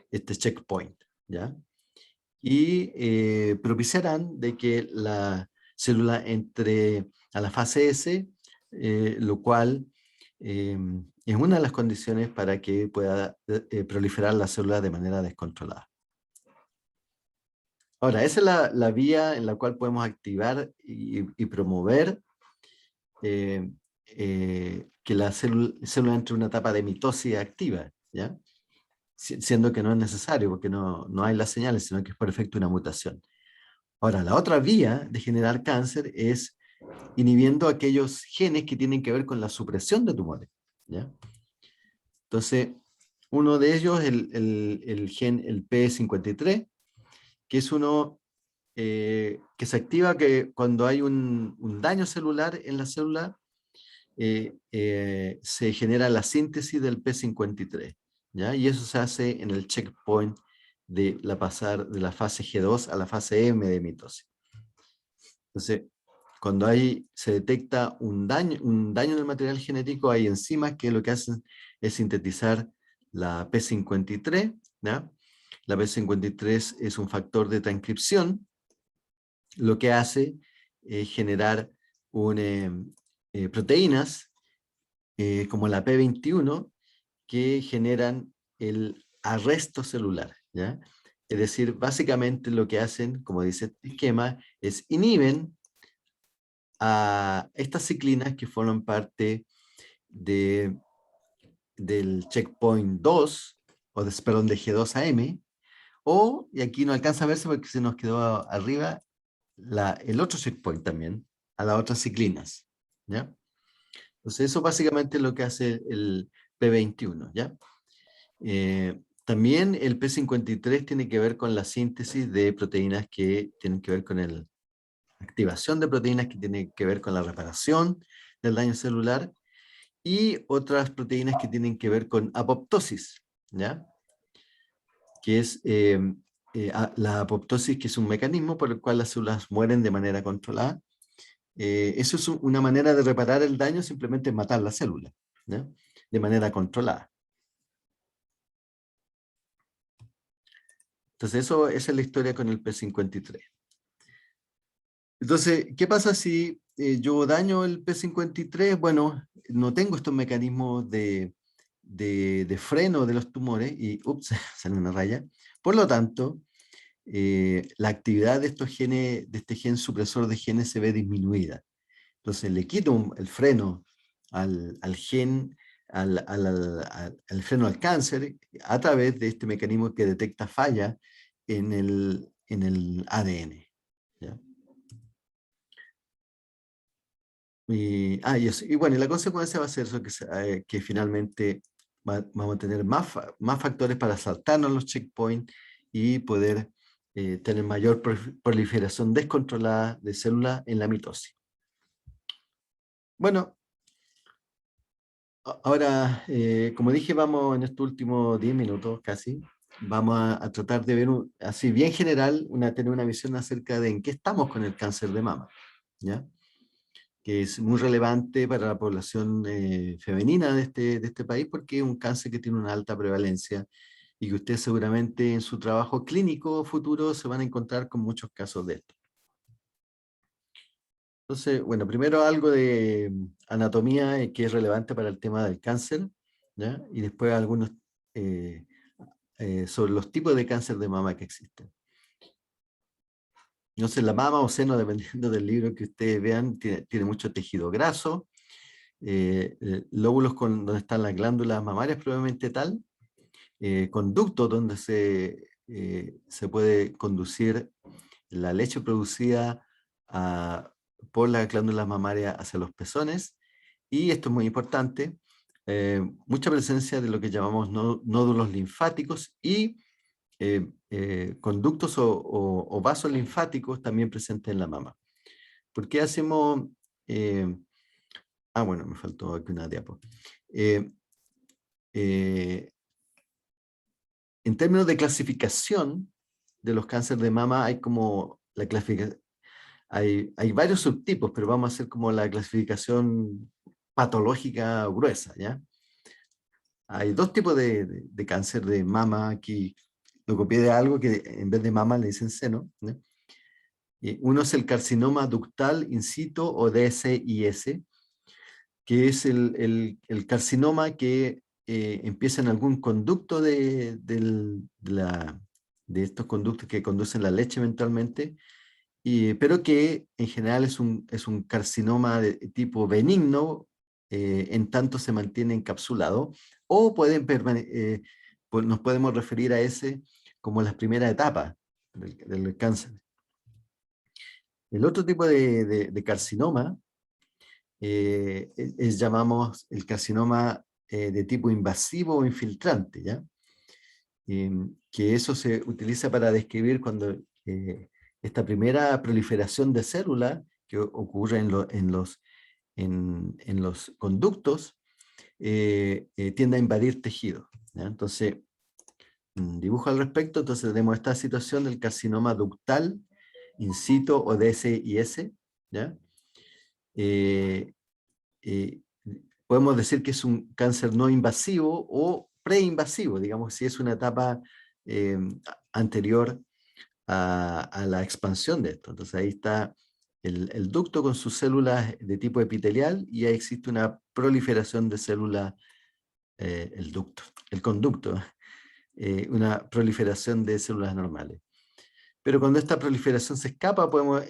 este checkpoint, ¿ya? Y propiciarán de que la célula entre a la fase S, lo cual es una de las condiciones para que pueda proliferar la célula de manera descontrolada. Ahora, esa es la vía en la cual podemos activar y promover que la célula entre en una etapa de mitosis activa, ¿ya? siendo que no es necesario, porque no hay las señales, sino que es por efecto de una mutación. Ahora, la otra vía de generar cáncer es inhibiendo aquellos genes que tienen que ver con la supresión de tumores, ¿ya? Entonces, uno de ellos es el gen, el P53, que es uno que se activa cuando hay un daño celular en la célula, se genera la síntesis del P53, ¿ya? Y eso se hace en el checkpoint de pasar de la fase G2 a la fase M de mitosis. Entonces, cuando se detecta un daño en el material genético, hay enzimas que lo que hacen es sintetizar la P53, ¿ya? La P53 es un factor de transcripción, lo que hace es generar proteínas como la P21 que generan el arresto celular, ¿ya? Es decir, básicamente lo que hacen, como dice este esquema, es inhiben a estas ciclinas que forman parte del checkpoint 2, perdón, de G2 a M, y aquí no alcanza a verse porque se nos quedó arriba el otro checkpoint también, a las otras ciclinas, ¿ya? Entonces eso básicamente es lo que hace el P21, ¿ya? También el P53 tiene que ver con la síntesis de proteínas que tienen que ver con la activación de proteínas que tienen que ver con la reparación del daño celular y otras proteínas que tienen que ver con apoptosis, ¿ya? Que es la apoptosis, que es un mecanismo por el cual las células mueren de manera controlada. Eso es una manera de reparar el daño, simplemente matar la célula, ¿ya? De manera controlada. Entonces esa es la historia con el P53. Entonces, ¿qué pasa si yo daño el P53? Bueno, no tengo estos mecanismos de freno de los tumores y, ups, sale una raya. Por lo tanto, la actividad de estos genes, de este gen supresor de genes se ve disminuida. Entonces le quito el freno al gen, al freno al cáncer a través de este mecanismo que detecta falla en el ADN, ¿ya? Y bueno, y la consecuencia va a ser eso, que finalmente vamos a tener más factores para saltarnos los checkpoints y poder tener mayor proliferación descontrolada de células en la mitosis. Bueno, ahora, como dije, vamos en estos últimos 10 minutos casi, vamos a tratar de ver, así bien general, tener una visión acerca de en qué estamos con el cáncer de mama, ¿ya? Que es muy relevante para la población femenina de este país, porque es un cáncer que tiene una alta prevalencia y que ustedes seguramente en su trabajo clínico futuro se van a encontrar con muchos casos de esto. Entonces, bueno, primero algo de anatomía que es relevante para el tema del cáncer, ¿ya? Y después algunos sobre los tipos de cáncer de mama que existen. No sé, la mama o seno, dependiendo del libro que ustedes vean, tiene mucho tejido graso, lóbulos donde están las glándulas mamarias probablemente tal, conductos donde se puede conducir la leche producida por las glándulas mamarias hacia los pezones, y esto es muy importante, mucha presencia de lo que llamamos nódulos linfáticos y conductos o vasos linfáticos también presentes en la mama. ¿Por qué hacemos? Bueno, me faltó aquí una diapo. En términos de clasificación de los cánceres de mama, hay como la clasificación, hay varios subtipos, pero vamos a hacer como la clasificación patológica gruesa, ¿ya? Hay dos tipos de cáncer de mama. Aquí lo copié de algo que en vez de mama le dicen seno, ¿no? Uno es el carcinoma ductal in situ o DSIS, que es el carcinoma que empieza en algún conducto de estos conductos que conducen la leche eventualmente, pero que en general es un carcinoma de tipo benigno, en tanto se mantiene encapsulado, o pueden pues nos podemos referir a ese como las primeras etapas del cáncer. El otro tipo de carcinoma llamamos el carcinoma de tipo invasivo o infiltrante, ¿ya? Que eso se utiliza para describir cuando esta primera proliferación de células que ocurre en los conductos tiende a invadir tejidos, ¿ya? Entonces, dibujo al respecto, entonces tenemos esta situación del carcinoma ductal, in situ o DSIS, ¿ya? Podemos decir que es un cáncer no invasivo o preinvasivo, digamos, si es una etapa anterior a la expansión de esto. Entonces ahí está el ducto con sus células de tipo epitelial y ahí existe una proliferación de células, el conducto, una proliferación de células normales. Pero cuando esta proliferación se escapa, podemos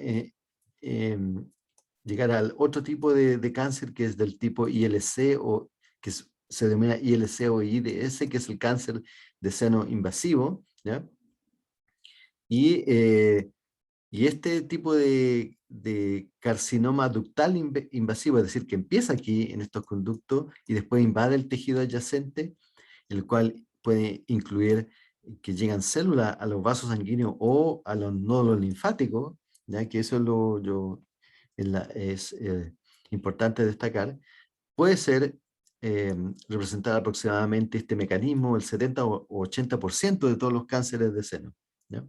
llegar al otro tipo de cáncer que es del tipo ILC o que se denomina ILC o IDS, que es el cáncer de seno invasivo, ¿ya? Y este tipo de carcinoma ductal invasivo, es decir, que empieza aquí en estos conductos y después invade el tejido adyacente, el cual puede incluir que llegan células a los vasos sanguíneos o a los nódulos linfáticos, ya que eso es importante destacar, puede ser representar aproximadamente este mecanismo el 70 o 80% de todos los cánceres de seno, ¿ya?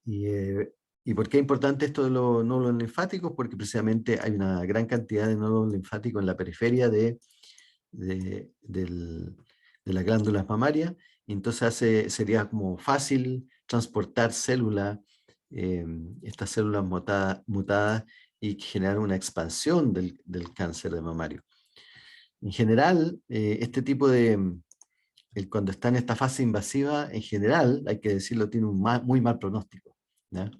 ¿Y por qué es importante esto de los nódulos linfáticos? Porque precisamente hay una gran cantidad de nódulos linfáticos en la periferia de las glándulas mamarias, y entonces sería como fácil transportar células, estas células mutadas y generar una expansión del cáncer de mamario. En general, este tipo cuando está en esta fase invasiva, en general, hay que decirlo, tiene un muy mal pronóstico, ¿ya?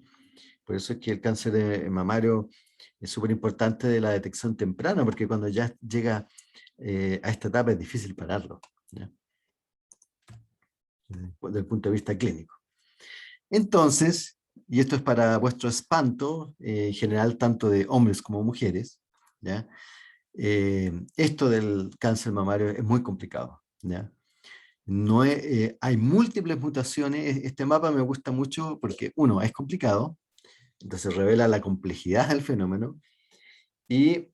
Por eso es que el cáncer de mamario es súper importante de la detección temprana, porque cuando ya llega a esta etapa es difícil pararlo, ¿ya? Desde el punto de vista clínico. Entonces, y esto es para vuestro espanto, en general tanto de hombres como mujeres, ¿ya? Esto del cáncer mamario es muy complicado, ¿ya? No hay múltiples mutaciones. Este mapa me gusta mucho porque, uno, es complicado, entonces revela la complejidad del fenómeno, y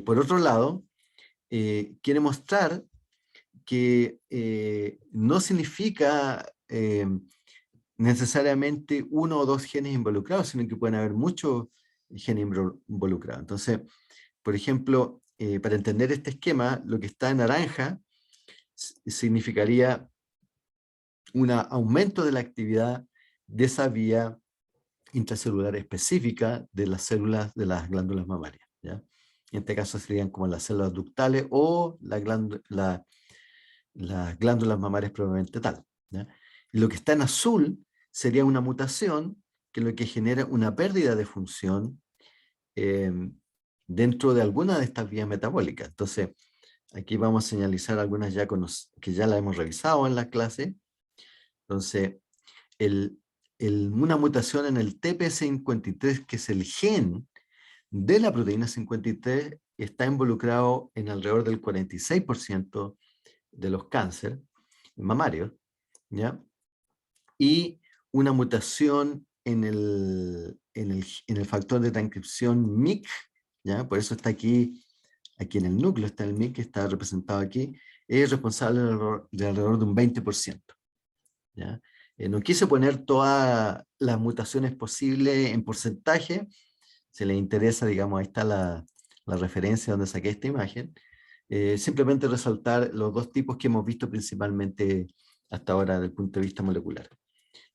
por otro lado, quiere mostrar que no significa necesariamente uno o dos genes involucrados, sino que pueden haber muchos genes involucrados. Entonces, por ejemplo, para entender este esquema, lo que está en naranja significaría un aumento de la actividad de esa vía intracelular específica de las células de las glándulas mamarias, ¿ya? En este caso serían como las células ductales o las glándulas mamarias propiamente tal, ¿ya? Y lo que está en azul sería una mutación que lo que genera una pérdida de función dentro de alguna de estas vías metabólicas. Entonces, aquí vamos a señalizar algunas que ya la hemos revisado en la clase. Entonces, una mutación en el TP53, que es el gen de la proteína 53, está involucrado en alrededor del 46% de los cánceres mamarios, ¿ya? Y una mutación en el factor de transcripción MYC, ¿ya? Por eso está aquí en el núcleo, está el MYC, que está representado aquí, es responsable de alrededor de un 20%, ¿ya? No quise poner todas las mutaciones posibles en porcentaje. Si les interesa, digamos, ahí está la referencia donde saqué esta imagen. Simplemente resaltar los dos tipos que hemos visto principalmente hasta ahora desde el punto de vista molecular.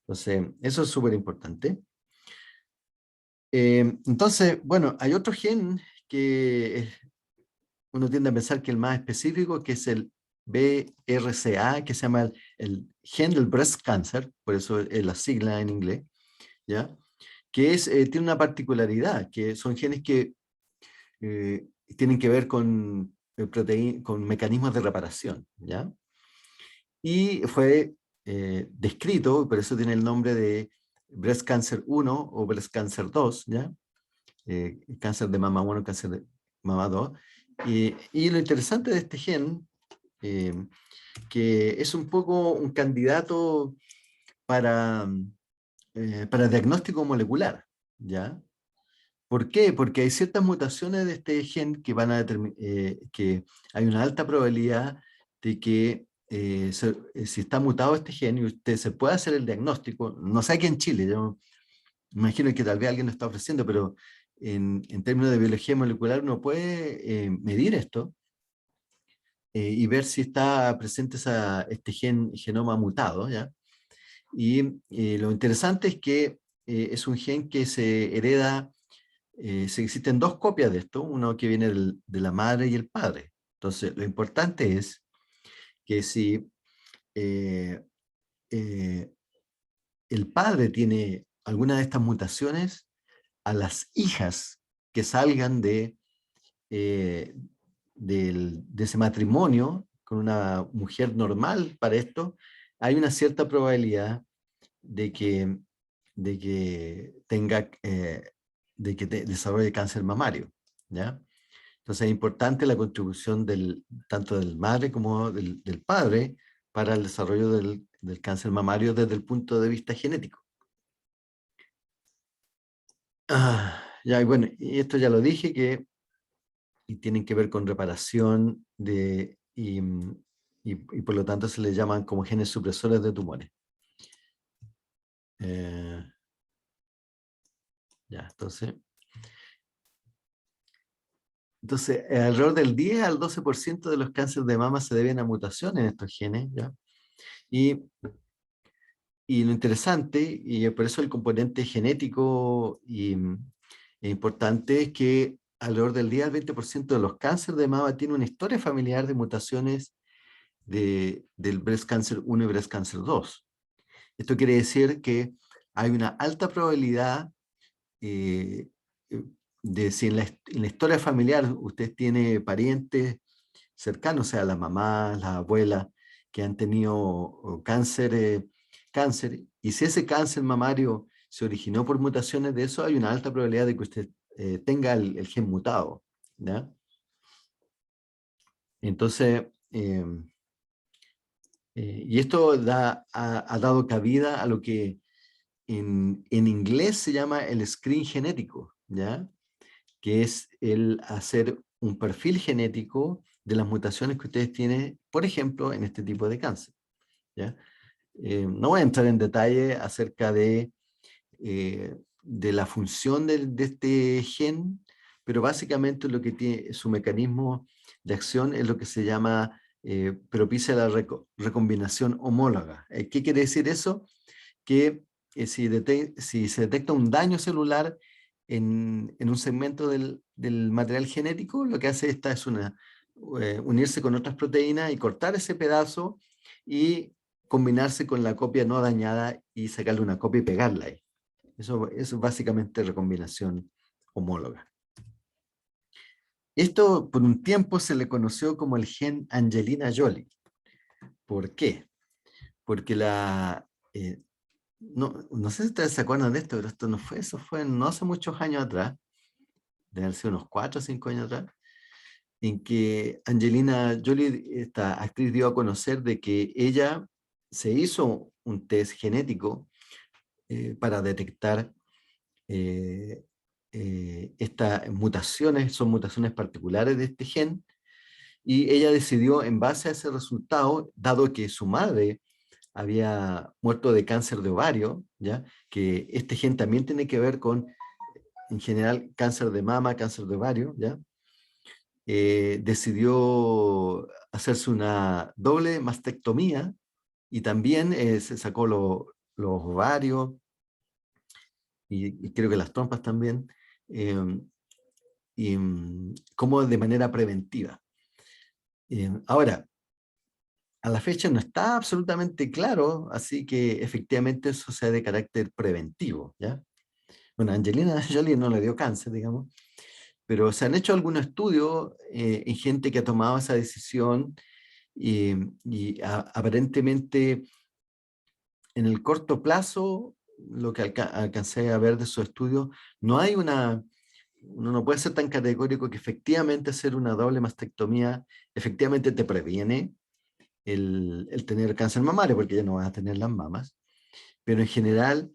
Entonces, eso es súper importante. Entonces, bueno, hay otro gen que uno tiende a pensar que es el más específico, que es el BRCA, que se llama el gen del breast cancer, por eso es la sigla en inglés, ¿ya? Que tiene una particularidad, que son genes que tienen que ver con con mecanismos de reparación, ¿ya? Y fue descrito, por eso tiene el nombre de Breast Cancer 1 o Breast Cancer 2, ¿ya? Cáncer de mama 1, cáncer de mama 2. Y lo interesante de este gen, que es un poco un candidato para diagnóstico molecular, ¿ya? ¿Por qué? Porque hay ciertas mutaciones de este gen que van a determinar que hay una alta probabilidad de que si está mutado este gen y usted se puede hacer el diagnóstico, no sé aquí en Chile, yo me imagino que tal vez alguien lo está ofreciendo, pero en términos de biología molecular uno puede medir esto y ver si está presente este genoma mutado, ¿ya? Y lo interesante es que es un gen que se hereda, existen dos copias de esto, uno que viene de la madre y el padre. Entonces, lo importante es que si eh, eh, el padre tiene alguna de estas mutaciones, a las hijas que salgan eh, de ese matrimonio con una mujer normal para esto, hay una cierta probabilidad de que, tenga, desarrolle cáncer mamario, ¿ya? Entonces es importante la contribución tanto del madre como del padre para el desarrollo del cáncer mamario desde el punto de vista genético. Ya, y bueno, y esto ya lo dije, y tienen que ver con reparación y por lo tanto se les llaman como genes supresores de tumores. Ya, entonces, alrededor del 10 al 12% de los cánceres de mama se deben a mutaciones en estos genes, ¿ya? Y lo interesante, y por eso el componente genético es importante, es que alrededor del 10 al 20% de los cánceres de mama tiene una historia familiar de mutaciones del breast cancer 1 y breast cancer 2. Esto quiere decir que hay una alta probabilidad de si en la historia familiar usted tiene parientes cercanos, o sea, las mamás, las abuelas, que han tenido cáncer, y si ese cáncer mamario se originó por mutaciones de eso, hay una alta probabilidad de que usted tenga el gen mutado, ¿ya? Entonces, y esto ha dado cabida a lo que en inglés se llama el screen genético, ¿ya? Que es el hacer un perfil genético de las mutaciones que ustedes tienen, por ejemplo, en este tipo de cáncer, ¿ya? No voy a entrar en detalle acerca de la función de este gen, pero básicamente lo que tiene su mecanismo de acción es lo que se llama propicia la recombinación homóloga. ¿Qué quiere decir eso? Que si se detecta un daño celular en un segmento del material genético, lo que hace esta es unirse con otras proteínas y cortar ese pedazo y combinarse con la copia no dañada y sacarle una copia y pegarla ahí. Eso es básicamente recombinación homóloga. Esto por un tiempo se le conoció como el gen Angelina Jolie. ¿Por qué? Porque no sé si ustedes se acuerdan de esto, pero eso fue no hace muchos años atrás, debe haber sido unos 4 o 5 años atrás, en que Angelina Jolie, esta actriz, dio a conocer de que ella se hizo un test genético para detectar estas mutaciones, son mutaciones particulares de este gen, y ella decidió, en base a ese resultado, dado que su madre había muerto de cáncer de ovario, ¿ya? Que este gen también tiene que ver con, en general, cáncer de mama, cáncer de ovario, ¿ya? Decidió hacerse una doble mastectomía y también se sacó los ovarios y creo que las trompas también, como de manera preventiva. Ahora, a la fecha no está absolutamente claro, así que efectivamente eso sea de carácter preventivo, ¿ya? Bueno, Angelina Jolie no le dio cáncer, digamos, pero se han hecho algunos estudios en gente que ha tomado esa decisión y aparentemente en el corto plazo, lo que alcancé a ver de esos estudios, no hay uno no puede ser tan categórico que efectivamente hacer una doble mastectomía efectivamente te previene el tener cáncer mamario, porque ya no vas a tener las mamas, pero en general,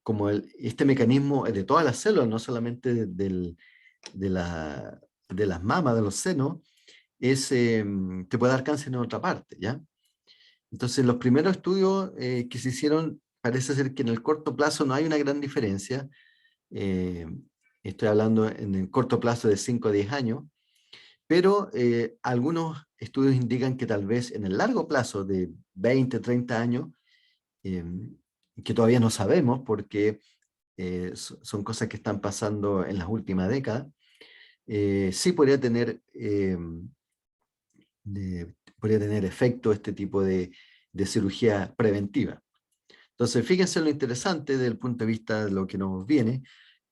como este mecanismo es de todas las células, no solamente de las mamas, de los senos, te puede dar cáncer en otra parte, ¿ya? Entonces, los primeros estudios que se hicieron, parece ser que en el corto plazo no hay una gran diferencia. eh, Estoy hablando en el corto plazo de 5 a 10 años, pero algunos estudios indican que tal vez en el largo plazo de 20, 30 años, eh, que todavía no sabemos porque son cosas que están pasando en las últimas décadas, sí podría tener efecto este tipo de cirugía preventiva. Entonces, fíjense lo interesante desde el punto de vista de lo que nos viene,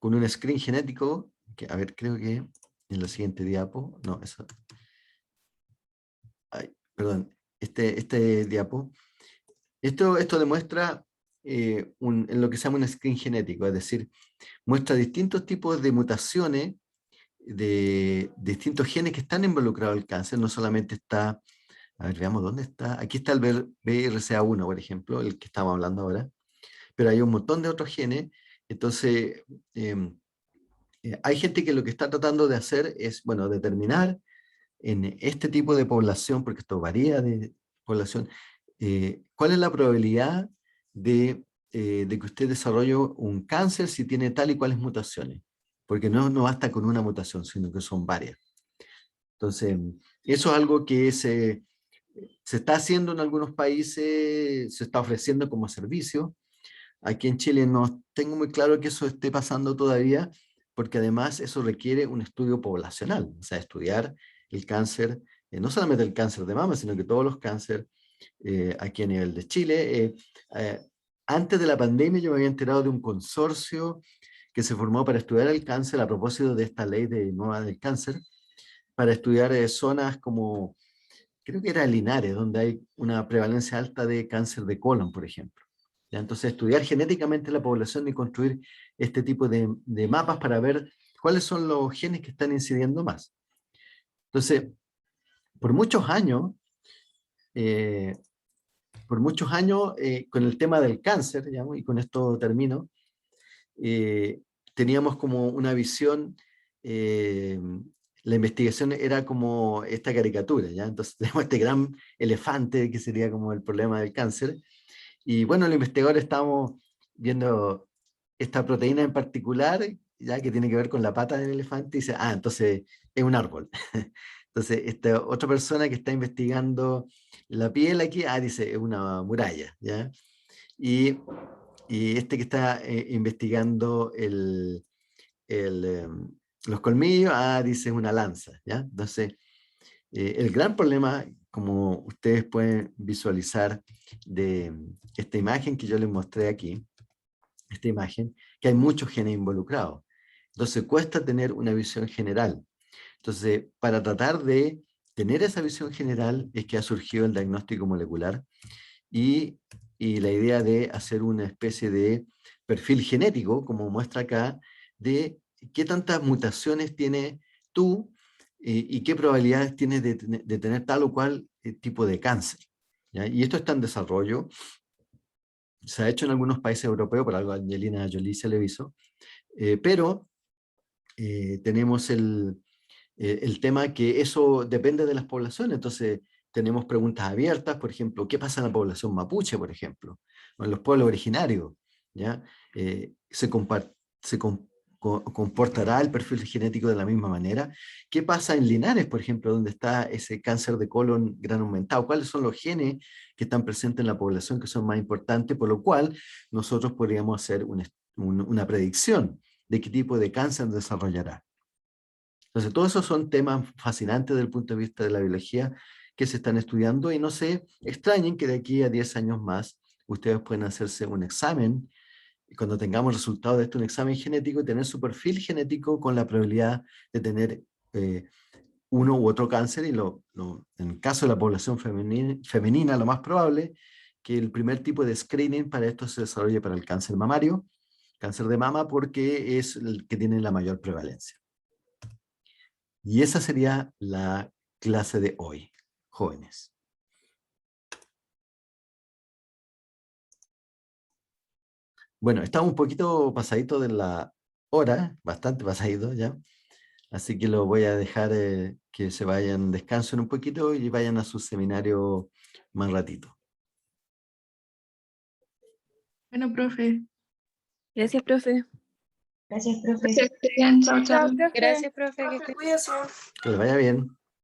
con un screen genético, que a ver, creo que en la siguiente diapo, no, eso, ay, perdón, este diapo, esto demuestra en lo que se llama un screen genético, es decir, muestra distintos tipos de mutaciones de distintos genes que están involucrados en el cáncer, no solamente está, a ver, veamos dónde está, aquí está el BRCA1, por ejemplo, el que estamos hablando ahora, pero hay un montón de otros genes, entonces hay gente que lo que está tratando de hacer es, bueno, determinar en este tipo de población, porque esto varía de población, cuál es la probabilidad de que usted desarrolle un cáncer si tiene tal y cuales mutaciones, porque no basta con una mutación, sino que son varias. Entonces, eso es algo que se está haciendo en algunos países, se está ofreciendo como servicio. Aquí en Chile no tengo muy claro que eso esté pasando todavía, porque además eso requiere un estudio poblacional, o sea, estudiar el cáncer, no solamente el cáncer de mama, sino que todos los cánceres aquí a nivel de Chile. Antes de la pandemia yo me había enterado de un consorcio que se formó para estudiar el cáncer a propósito de esta ley nueva del cáncer, para estudiar zonas como, creo que era Linares, donde hay una prevalencia alta de cáncer de colon, por ejemplo. ¿Ya? Entonces, estudiar genéticamente la población y construir este tipo de mapas para ver cuáles son los genes que están incidiendo más. Entonces, por muchos años, eh, con el tema del cáncer, digamos, y con esto termino, teníamos como una visión, la investigación era como esta caricatura, ¿ya? Entonces tenemos este gran elefante que sería como el problema del cáncer, y bueno, los investigadores estamos viendo esta proteína en particular, ya que tiene que ver con la pata del elefante, y dice, entonces es un árbol. Entonces, esta otra persona que está investigando la piel aquí, dice, es una muralla, ¿ya? Y, y este que está investigando los colmillos, dice, es una lanza, ¿ya? Entonces, el gran problema, como ustedes pueden visualizar de esta imagen que yo les mostré aquí, esta imagen, que hay muchos genes involucrados. Entonces cuesta tener una visión general. Entonces, para tratar de tener esa visión general es que ha surgido el diagnóstico molecular y la idea de hacer una especie de perfil genético, como muestra acá, de qué tantas mutaciones tienes tú y qué probabilidades tienes de tener tal o cual tipo de cáncer, ¿ya? Y esto está en desarrollo. Se ha hecho en algunos países europeos, por algo a Angelina Jolie se le hizo, pero tenemos el tema que eso depende de las poblaciones. Entonces tenemos preguntas abiertas, por ejemplo, ¿qué pasa en la población mapuche, por ejemplo? O en los pueblos originarios, ¿ya? ¿Comportará el perfil genético de la misma manera? ¿Qué pasa en Linares, por ejemplo, donde está ese cáncer de colon gran aumentado? ¿Cuáles son los genes que están presentes en la población que son más importantes? Por lo cual nosotros podríamos hacer una predicción de qué tipo de cáncer desarrollará. Entonces, todos esos son temas fascinantes desde el punto de vista de la biología que se están estudiando y no se extrañen que de aquí a 10 años más ustedes pueden hacerse un examen cuando tengamos resultados de esto, un examen genético, tener su perfil genético con la probabilidad de tener uno u otro cáncer, y en el caso de la población femenina, lo más probable que el primer tipo de screening para esto se desarrolle para el cáncer mamario, cáncer de mama, porque es el que tiene la mayor prevalencia. Y esa sería la clase de hoy, jóvenes. Bueno, estamos un poquito pasadito de la hora, bastante pasadito ya. Así que lo voy a dejar que se vayan, descansen un poquito y vayan a su seminario más ratito. Bueno, profe. Gracias, profe. Gracias, profe. Gracias, Cristian. Chao, chao. Chao, profe. Gracias, profe. Que esté- Que les vaya bien.